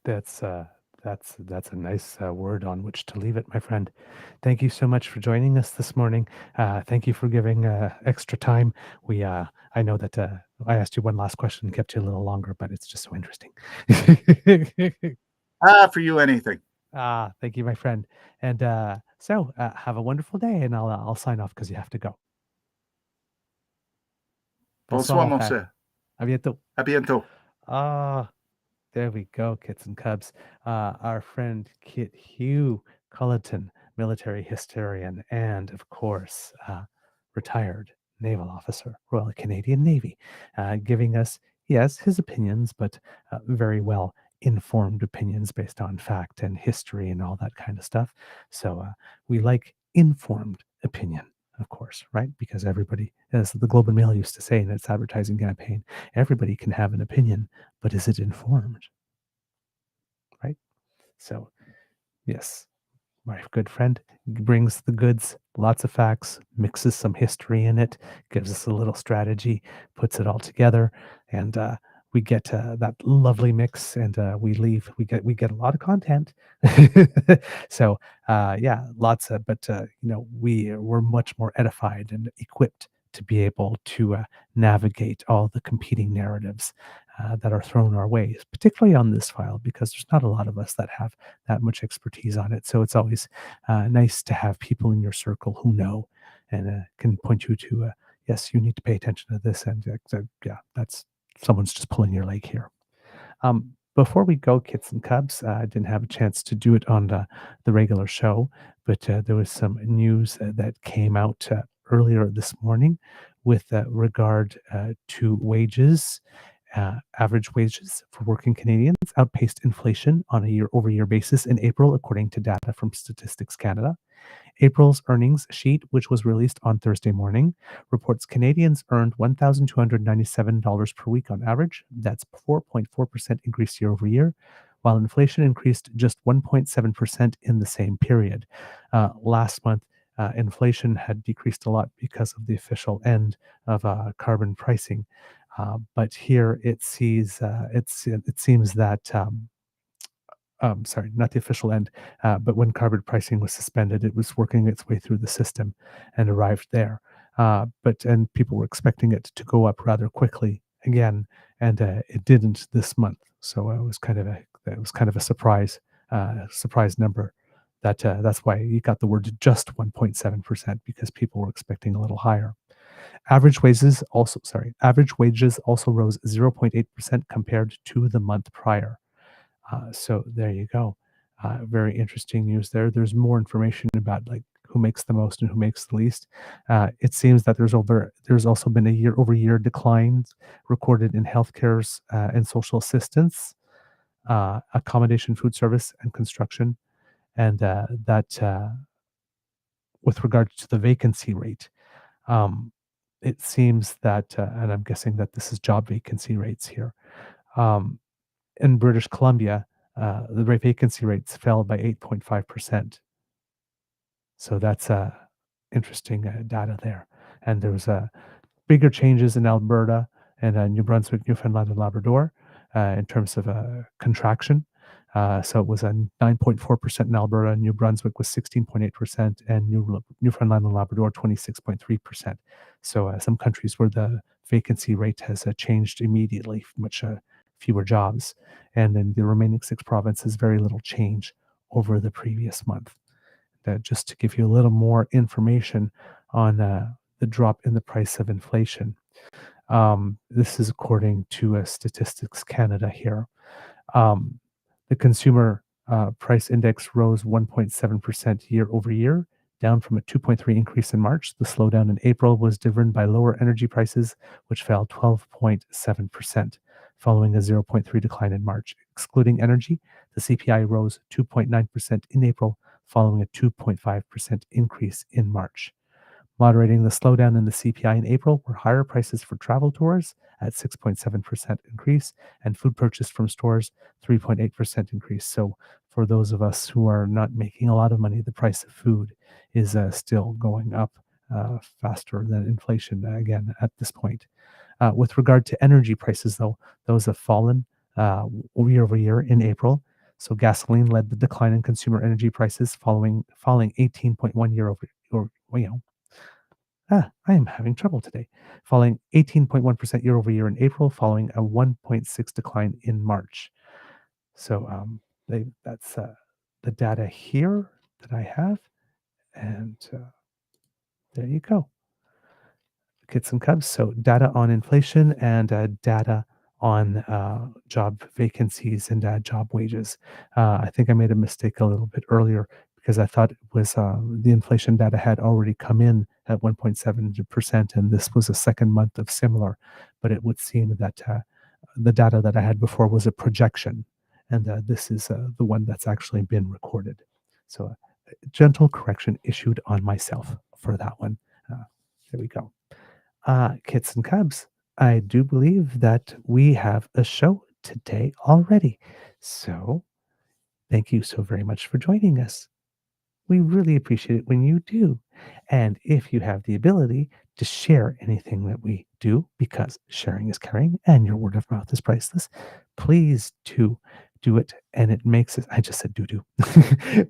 That's a nice word on which to leave it, my friend. Thank you so much for joining us this morning. Thank you for giving extra time. I know that I asked you one last question and kept you a little longer, but it's just so interesting. For you, anything. Thank you, my friend. And so have a wonderful day, and I'll sign off because you have to go. Bonsoir, mon frère. cher. À bientôt. À bientôt. There we go, kits and cubs. Our friend Kit Hugh Culliton, military historian, and of course, retired naval officer, Royal Canadian Navy, giving us, yes, his opinions, but very well informed opinions based on fact and history and all that kind of stuff. So we like informed opinion, of course, right? Because everybody, as the Globe and Mail used to say in its advertising campaign, everybody can have an opinion, but is it informed? Right? So, yes, my good friend brings the goods, lots of facts, mixes some history in it, gives us a little strategy, puts it all together, and we get that lovely mix, and we get a lot of content. So yeah, lots of, but we're much more edified and equipped to be able to navigate all the competing narratives that are thrown our way, particularly on this file, because there's not a lot of us that have that much expertise on it. So it's always nice to have people in your circle who know and can point you to, yes, you need to pay attention to this. And yeah, that's someone's just pulling your leg here. Before we go, kits and cubs, I didn't have a chance to do it on the regular show, but there was some news that came out earlier this morning with regard to wages. Average wages for working Canadians outpaced inflation on a year-over-year basis in April, according to data from Statistics Canada. April's earnings sheet, which was released on Thursday morning, reports Canadians earned $1,297 per week on average. That's 4.4% increase year over year, while inflation increased just 1.7% in the same period. Last month, inflation had decreased a lot because of the official end of carbon pricing. But here it seems that sorry, not the official end, but when carbon pricing was suspended, it was working its way through the system and arrived there. And people were expecting it to go up rather quickly again, and it didn't this month. So it was kind of a surprise number. That's why you got the word just 1.7%, because people were expecting a little higher. Average wages also rose 0.8% compared to the month prior. So there you go. Very interesting news there. There's more information about like who makes the most and who makes the least. It seems that there's also been a year-over-year decline recorded in healthcare's and social assistance, accommodation, food service, and construction, and with regard to the vacancy rate. It seems that, and I'm guessing that this is job vacancy rates here. In British Columbia, the vacancy rates fell by 8.5%. So that's interesting data there. And there was bigger changes in Alberta and New Brunswick, Newfoundland, and Labrador in terms of contraction. So it was a 9.4% in Alberta, New Brunswick was 16.8%, and Newfoundland and Labrador 26.3%. So some countries where the vacancy rate has changed immediately, much fewer jobs. And in the remaining 6 provinces, very little change over the previous month. Just to give you a little more information on the drop in the price of inflation. This is according to Statistics Canada here. The consumer price index rose 1.7% year over year, down from a 2.3 increase in March. The slowdown in April was driven by lower energy prices, which fell 12.7%, following a 0.3 decline in March. Excluding energy, the CPI rose 2.9% in April, following a 2.5% increase in March. Moderating the slowdown in the CPI in April were higher prices for travel tours at 6.7% increase, and food purchased from stores 3.8% increase. So for those of us who are not making a lot of money, the price of food is still going up faster than inflation again at this point. With regard to energy prices, though, those have fallen year over year in April. So gasoline led the decline in consumer energy prices, falling 18.1 year over year. I am having trouble today. Falling 18.1% year over year in April, following a 1.6 decline in March. So that's the data here that I have, and there you go. Kits and Cubs. So data on inflation and data on job vacancies and job wages. I think I made a mistake a little bit earlier because I thought it was the inflation data had already come in at 1.7%, and this was a second month of similar. But it would seem that the data that I had before was a projection, and this is the one that's actually been recorded. So gentle correction issued on myself for that one. There we go. Kits and Cubs, I do believe that we have a show today already. So thank you so very much for joining us. We really appreciate it when you do. And if you have the ability to share anything that we do, because sharing is caring and your word of mouth is priceless, please do it. And it makes us, I just said do.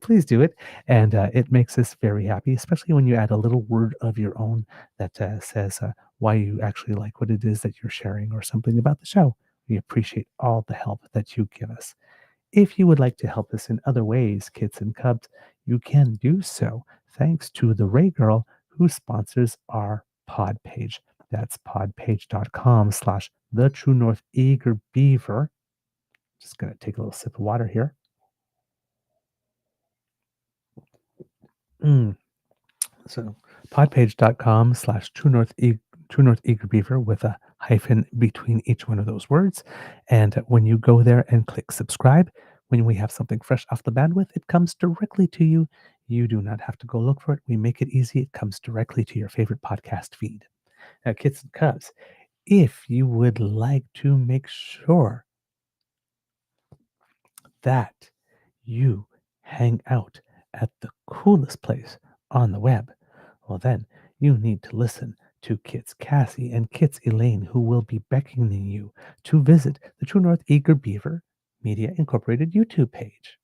Please do it. And it makes us very happy, especially when you add a little word of your own that says why you actually like what it is that you're sharing or something about the show. We appreciate all the help that you give us. If you would like to help us in other ways, Kits and Cubs, you can do so thanks to the Ray Girl, who sponsors our pod page. That's podpage.com/The True North Eager Beaver. Just going to take a little sip of water here. So podpage.com/True North Eager Beaver with a hyphen between each one of those words. And when you go there and click subscribe, when we have something fresh off the bandwidth, it comes directly to you. You do not have to go look for it. We make it easy. It comes directly to your favorite podcast feed. Now, Kits and Cubs, if you would like to make sure that you hang out at the coolest place on the web, well, then you need to listen to Kits Cassie and Kits Elaine, who will be beckoning you to visit the True North Eager Beaver Media Incorporated YouTube page.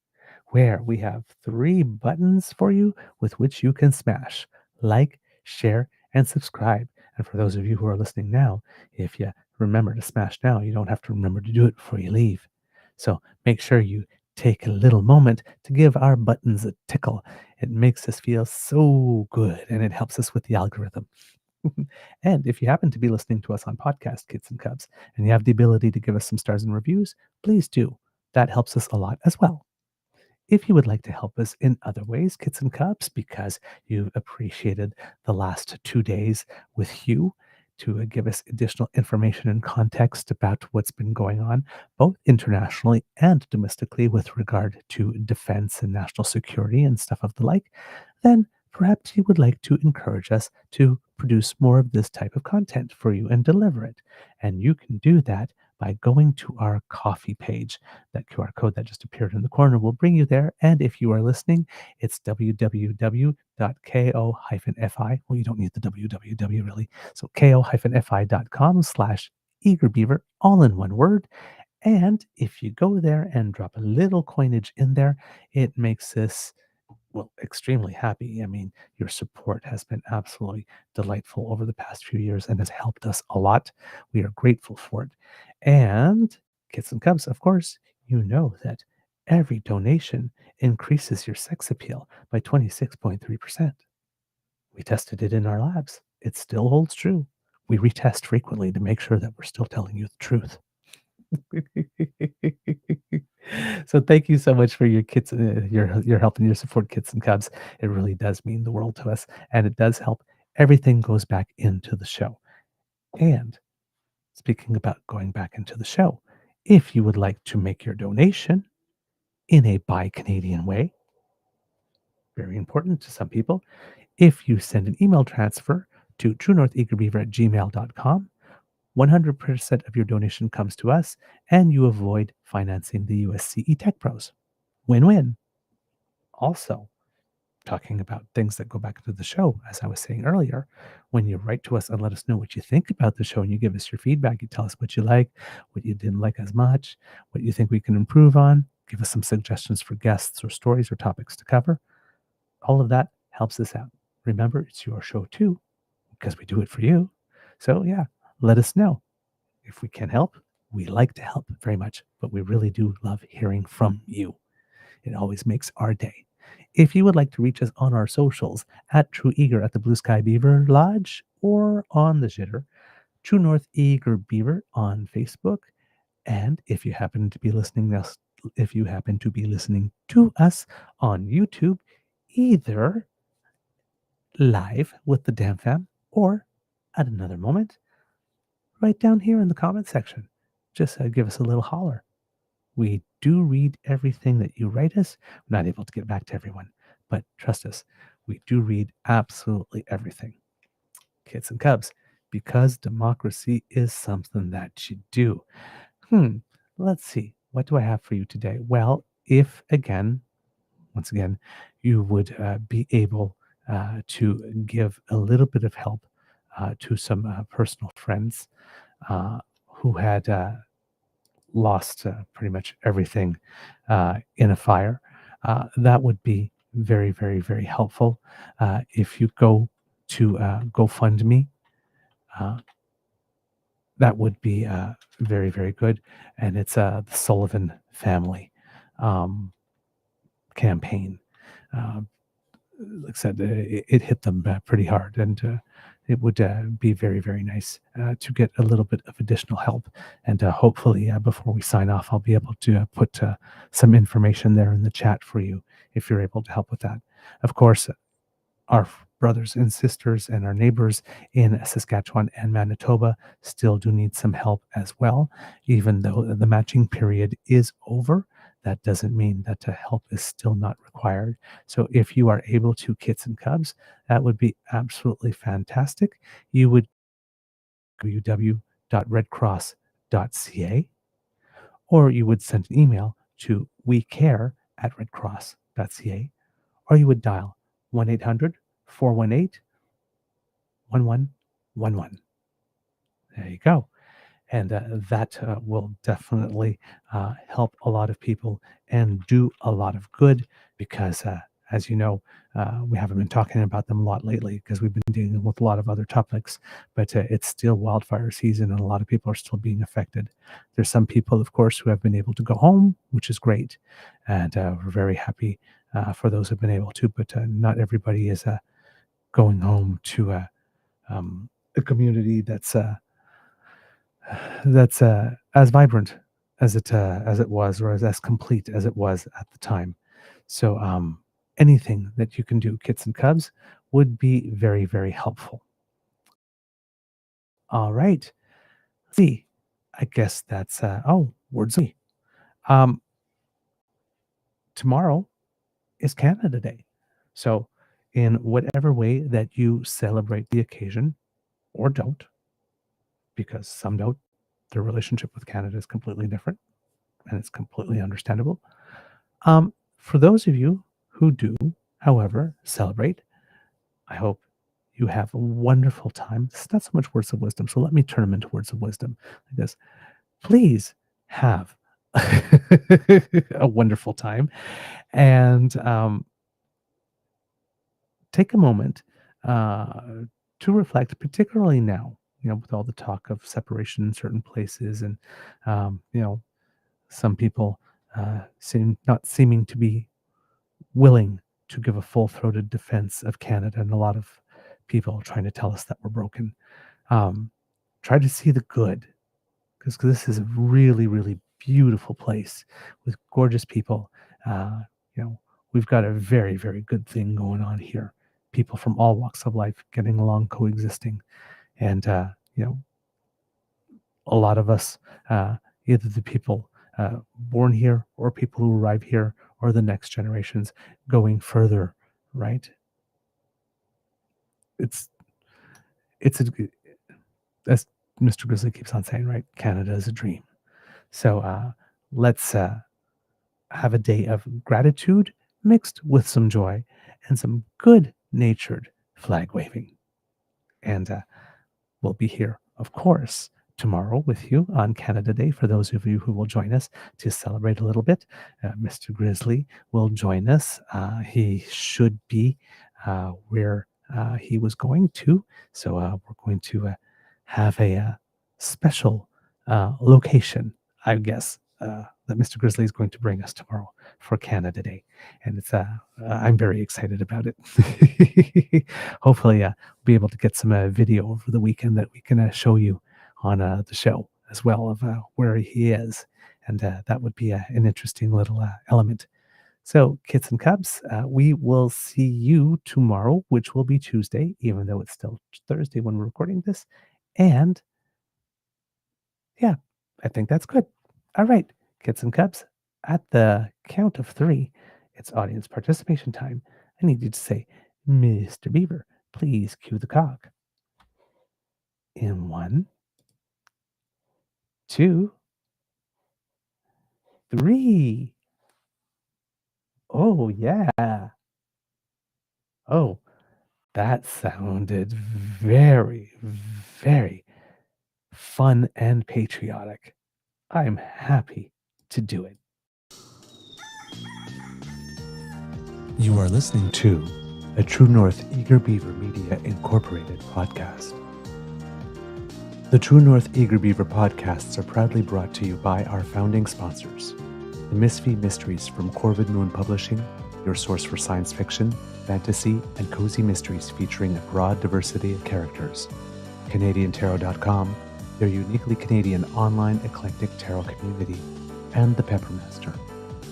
where we have 3 buttons for you with which you can smash: like, share, and subscribe. And for those of you who are listening now, if you remember to smash now, you don't have to remember to do it before you leave. So make sure you take a little moment to give our buttons a tickle. It makes us feel so good and it helps us with the algorithm. And if you happen to be listening to us on podcast, Kids and Cubs, and you have the ability to give us some stars and reviews, please do. That helps us a lot as well. If you would like to help us in other ways, Kits and Cubs, because you've appreciated the last 2 days with Hugh to give us additional information and context about what's been going on, both internationally and domestically, with regard to defense and national security and stuff of the like, then perhaps you would like to encourage us to produce more of this type of content for you and deliver it. And you can do that by going to our coffee page. That QR code that just appeared in the corner will bring you there. And if you are listening, it's www.ko-fi. Well, you don't need the www really. So ko-fi.com/eagerbeaver, all in one word. And if you go there and drop a little coinage in there, it makes us, well, extremely happy. I mean, your support has been absolutely delightful over the past few years and has helped us a lot. We are grateful for it. And Kids and Cubs, of course, you know that every donation increases your sex appeal by 26.3%. We tested it in our labs. It still holds true. We retest frequently to make sure that we're still telling you the truth. So thank you so much for your kids, your help and your support, Kids and Cubs. It really does mean the world to us, and it does help. Everything goes back into the show. And speaking about going back into the show, if you would like to make your donation in a Buy Canadian way, very important to some people, if you send an email transfer to truenortheagerbeaver@gmail.com, 100% of your donation comes to us, and you avoid financing the USCE Tech Pros. Win-win. Also, talking about things that go back into the show, as I was saying earlier, when you write to us and let us know what you think about the show and you give us your feedback, you tell us what you like, what you didn't like as much, what you think we can improve on, give us some suggestions for guests or stories or topics to cover. All of that helps us out. Remember, it's your show too, because we do it for you. So yeah, let us know. If we can help, we like to help very much, but we really do love hearing from you. It always makes our day. If you would like to reach us on our socials, at True Eager at the Blue Sky Beaver Lodge, or on the Jitter, True North Eager Beaver on Facebook. And if you happen to be listening to us on YouTube, either live with the DAMFAM or at another moment, right down here in the comment section. Just give us a little holler. We do read everything that you write us. We're not able to get back to everyone, but trust us, we do read absolutely everything. Kids and Cubs, because democracy is something that you do. Let's see. What do I have for you today? Well, if once again, you would be able to give a little bit of help to some personal friends who had lost pretty much everything in a fire, that would be very, very, very helpful. If you go to GoFundMe, that would be very, very good. And it's the Sullivan family campaign. Like I said, it hit them pretty hard, and it would be very, very nice to get a little bit of additional help. And hopefully, before we sign off, I'll be able to put some information there in the chat for you if you're able to help with that. Of course, our brothers and sisters and our neighbors in Saskatchewan and Manitoba still do need some help as well. Even though the matching period is over, that doesn't mean that help is still not required. So if you are able to, Kids and Cubs, that would be absolutely fantastic. You would www.redcross.ca, or you would send an email to wecare@redcross.ca, or you would dial 1-800-418-1111. There you go. And that will definitely help a lot of people and do a lot of good because, as you know, we haven't been talking about them a lot lately because we've been dealing with a lot of other topics, but it's still wildfire season and a lot of people are still being affected. There's some people, of course, who have been able to go home, which is great. And we're very happy for those who've been able to, but not everybody is going home to a community that's as vibrant as it was, or as complete as it was at the time. So anything that you can do, kits and cubs, would be very, very helpful. All right. Let's see. I guess that's words. Um, Tomorrow is Canada Day. So in whatever way that you celebrate the occasion, or don't, because some don't, their relationship with Canada is completely different and it's completely understandable. For those of you who do, however, celebrate, I hope you have a wonderful time. It's not so much words of wisdom, so let me turn them into words of wisdom. Like this, please have a wonderful time and take a moment to reflect, particularly now, with all the talk of separation in certain places and, some people not seeming to be willing to give a full-throated defense of Canada, and a lot of people trying to tell us that we're broken. Try to see the good, because this is a really, really beautiful place with gorgeous people. Uh, we've got a very, very good thing going on here. People from all walks of life getting along, coexisting, and a lot of us, either the people born here or people who arrive here or the next generations going further, right? It's a, as Mr. Grizzly keeps on saying, right? Canada is a dream. So let's have a day of gratitude mixed with some joy and some good-natured flag waving. And we'll be here, of course, tomorrow with you on Canada Day for those of you who will join us to celebrate a little bit. Mr. Grizzly will join us. He should be where he was going to. So we're going to have a special location, I guess, that Mr. Grizzly is going to bring us tomorrow for Canada Day. And it's I'm very excited about it. Hopefully we'll be able to get some video over the weekend that we can show you on the show as well of where he is. And that would be an interesting little element. So, kits and cubs, we will see you tomorrow, which will be Tuesday, even though it's still Thursday when we're recording this. And yeah, I think that's good. All right, kits and cubs, at the count of 3, it's audience participation time. I need you to say, Mr. Beaver, please cue the cock. In 1, 2, 3. Oh, yeah. Oh, that sounded very, very fun and patriotic. I'm happy to do it. You are listening to a True North Eager Beaver Media Incorporated podcast. The True North Eager Beaver podcasts are proudly brought to you by our founding sponsors, the Misfit Mysteries from Corvid Moon Publishing, your source for science fiction, fantasy, and cozy mysteries featuring a broad diversity of characters, CanadianTarot.com, their uniquely Canadian online eclectic tarot community, and the Peppermaster,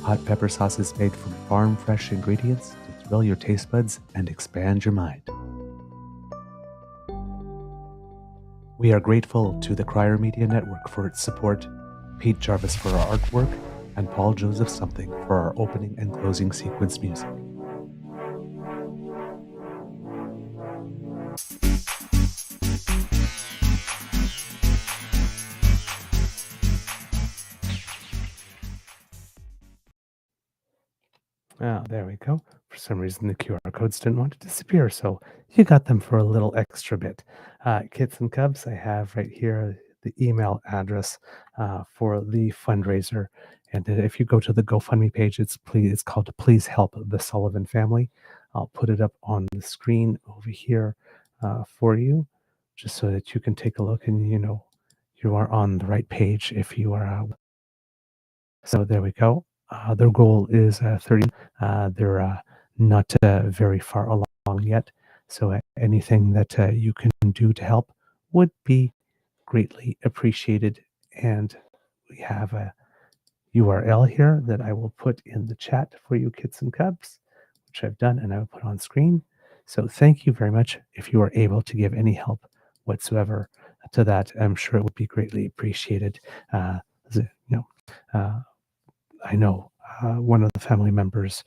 hot pepper sauces made from farm-fresh ingredients to thrill your taste buds and expand your mind. We are grateful to the Crier Media Network for its support, Pete Jarvis for our artwork, and Paul Joseph Something for our opening and closing sequence music. Oh, there we go. For some reason, the QR codes didn't want to disappear, so you got them for a little extra bit. Kits and cubs, I have right here the email address for the fundraiser. And if you go to the GoFundMe page, it's called Please Help the Sullivan Family. I'll put it up on the screen over here for you, just so that you can take a look and you are on the right page if you are. So there we go. Their goal is 30. They're not very far along yet. So anything that you can do to help would be greatly appreciated. And we have a URL here that I will put in the chat for you kids and cubs, which I've done and I will put on screen. So thank you very much. If you are able to give any help whatsoever to that, I'm sure it would be greatly appreciated. I know one of the family members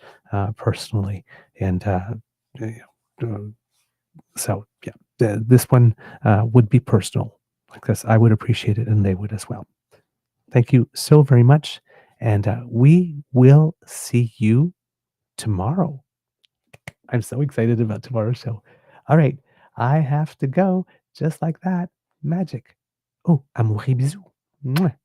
personally, and so yeah, this one would be personal like this. I would appreciate it, and they would as well. Thank you so very much, and we will see you tomorrow. I'm so excited about tomorrow's show. All right, I have to go just like that. Magic. Oh, amour et bisous. Mwah.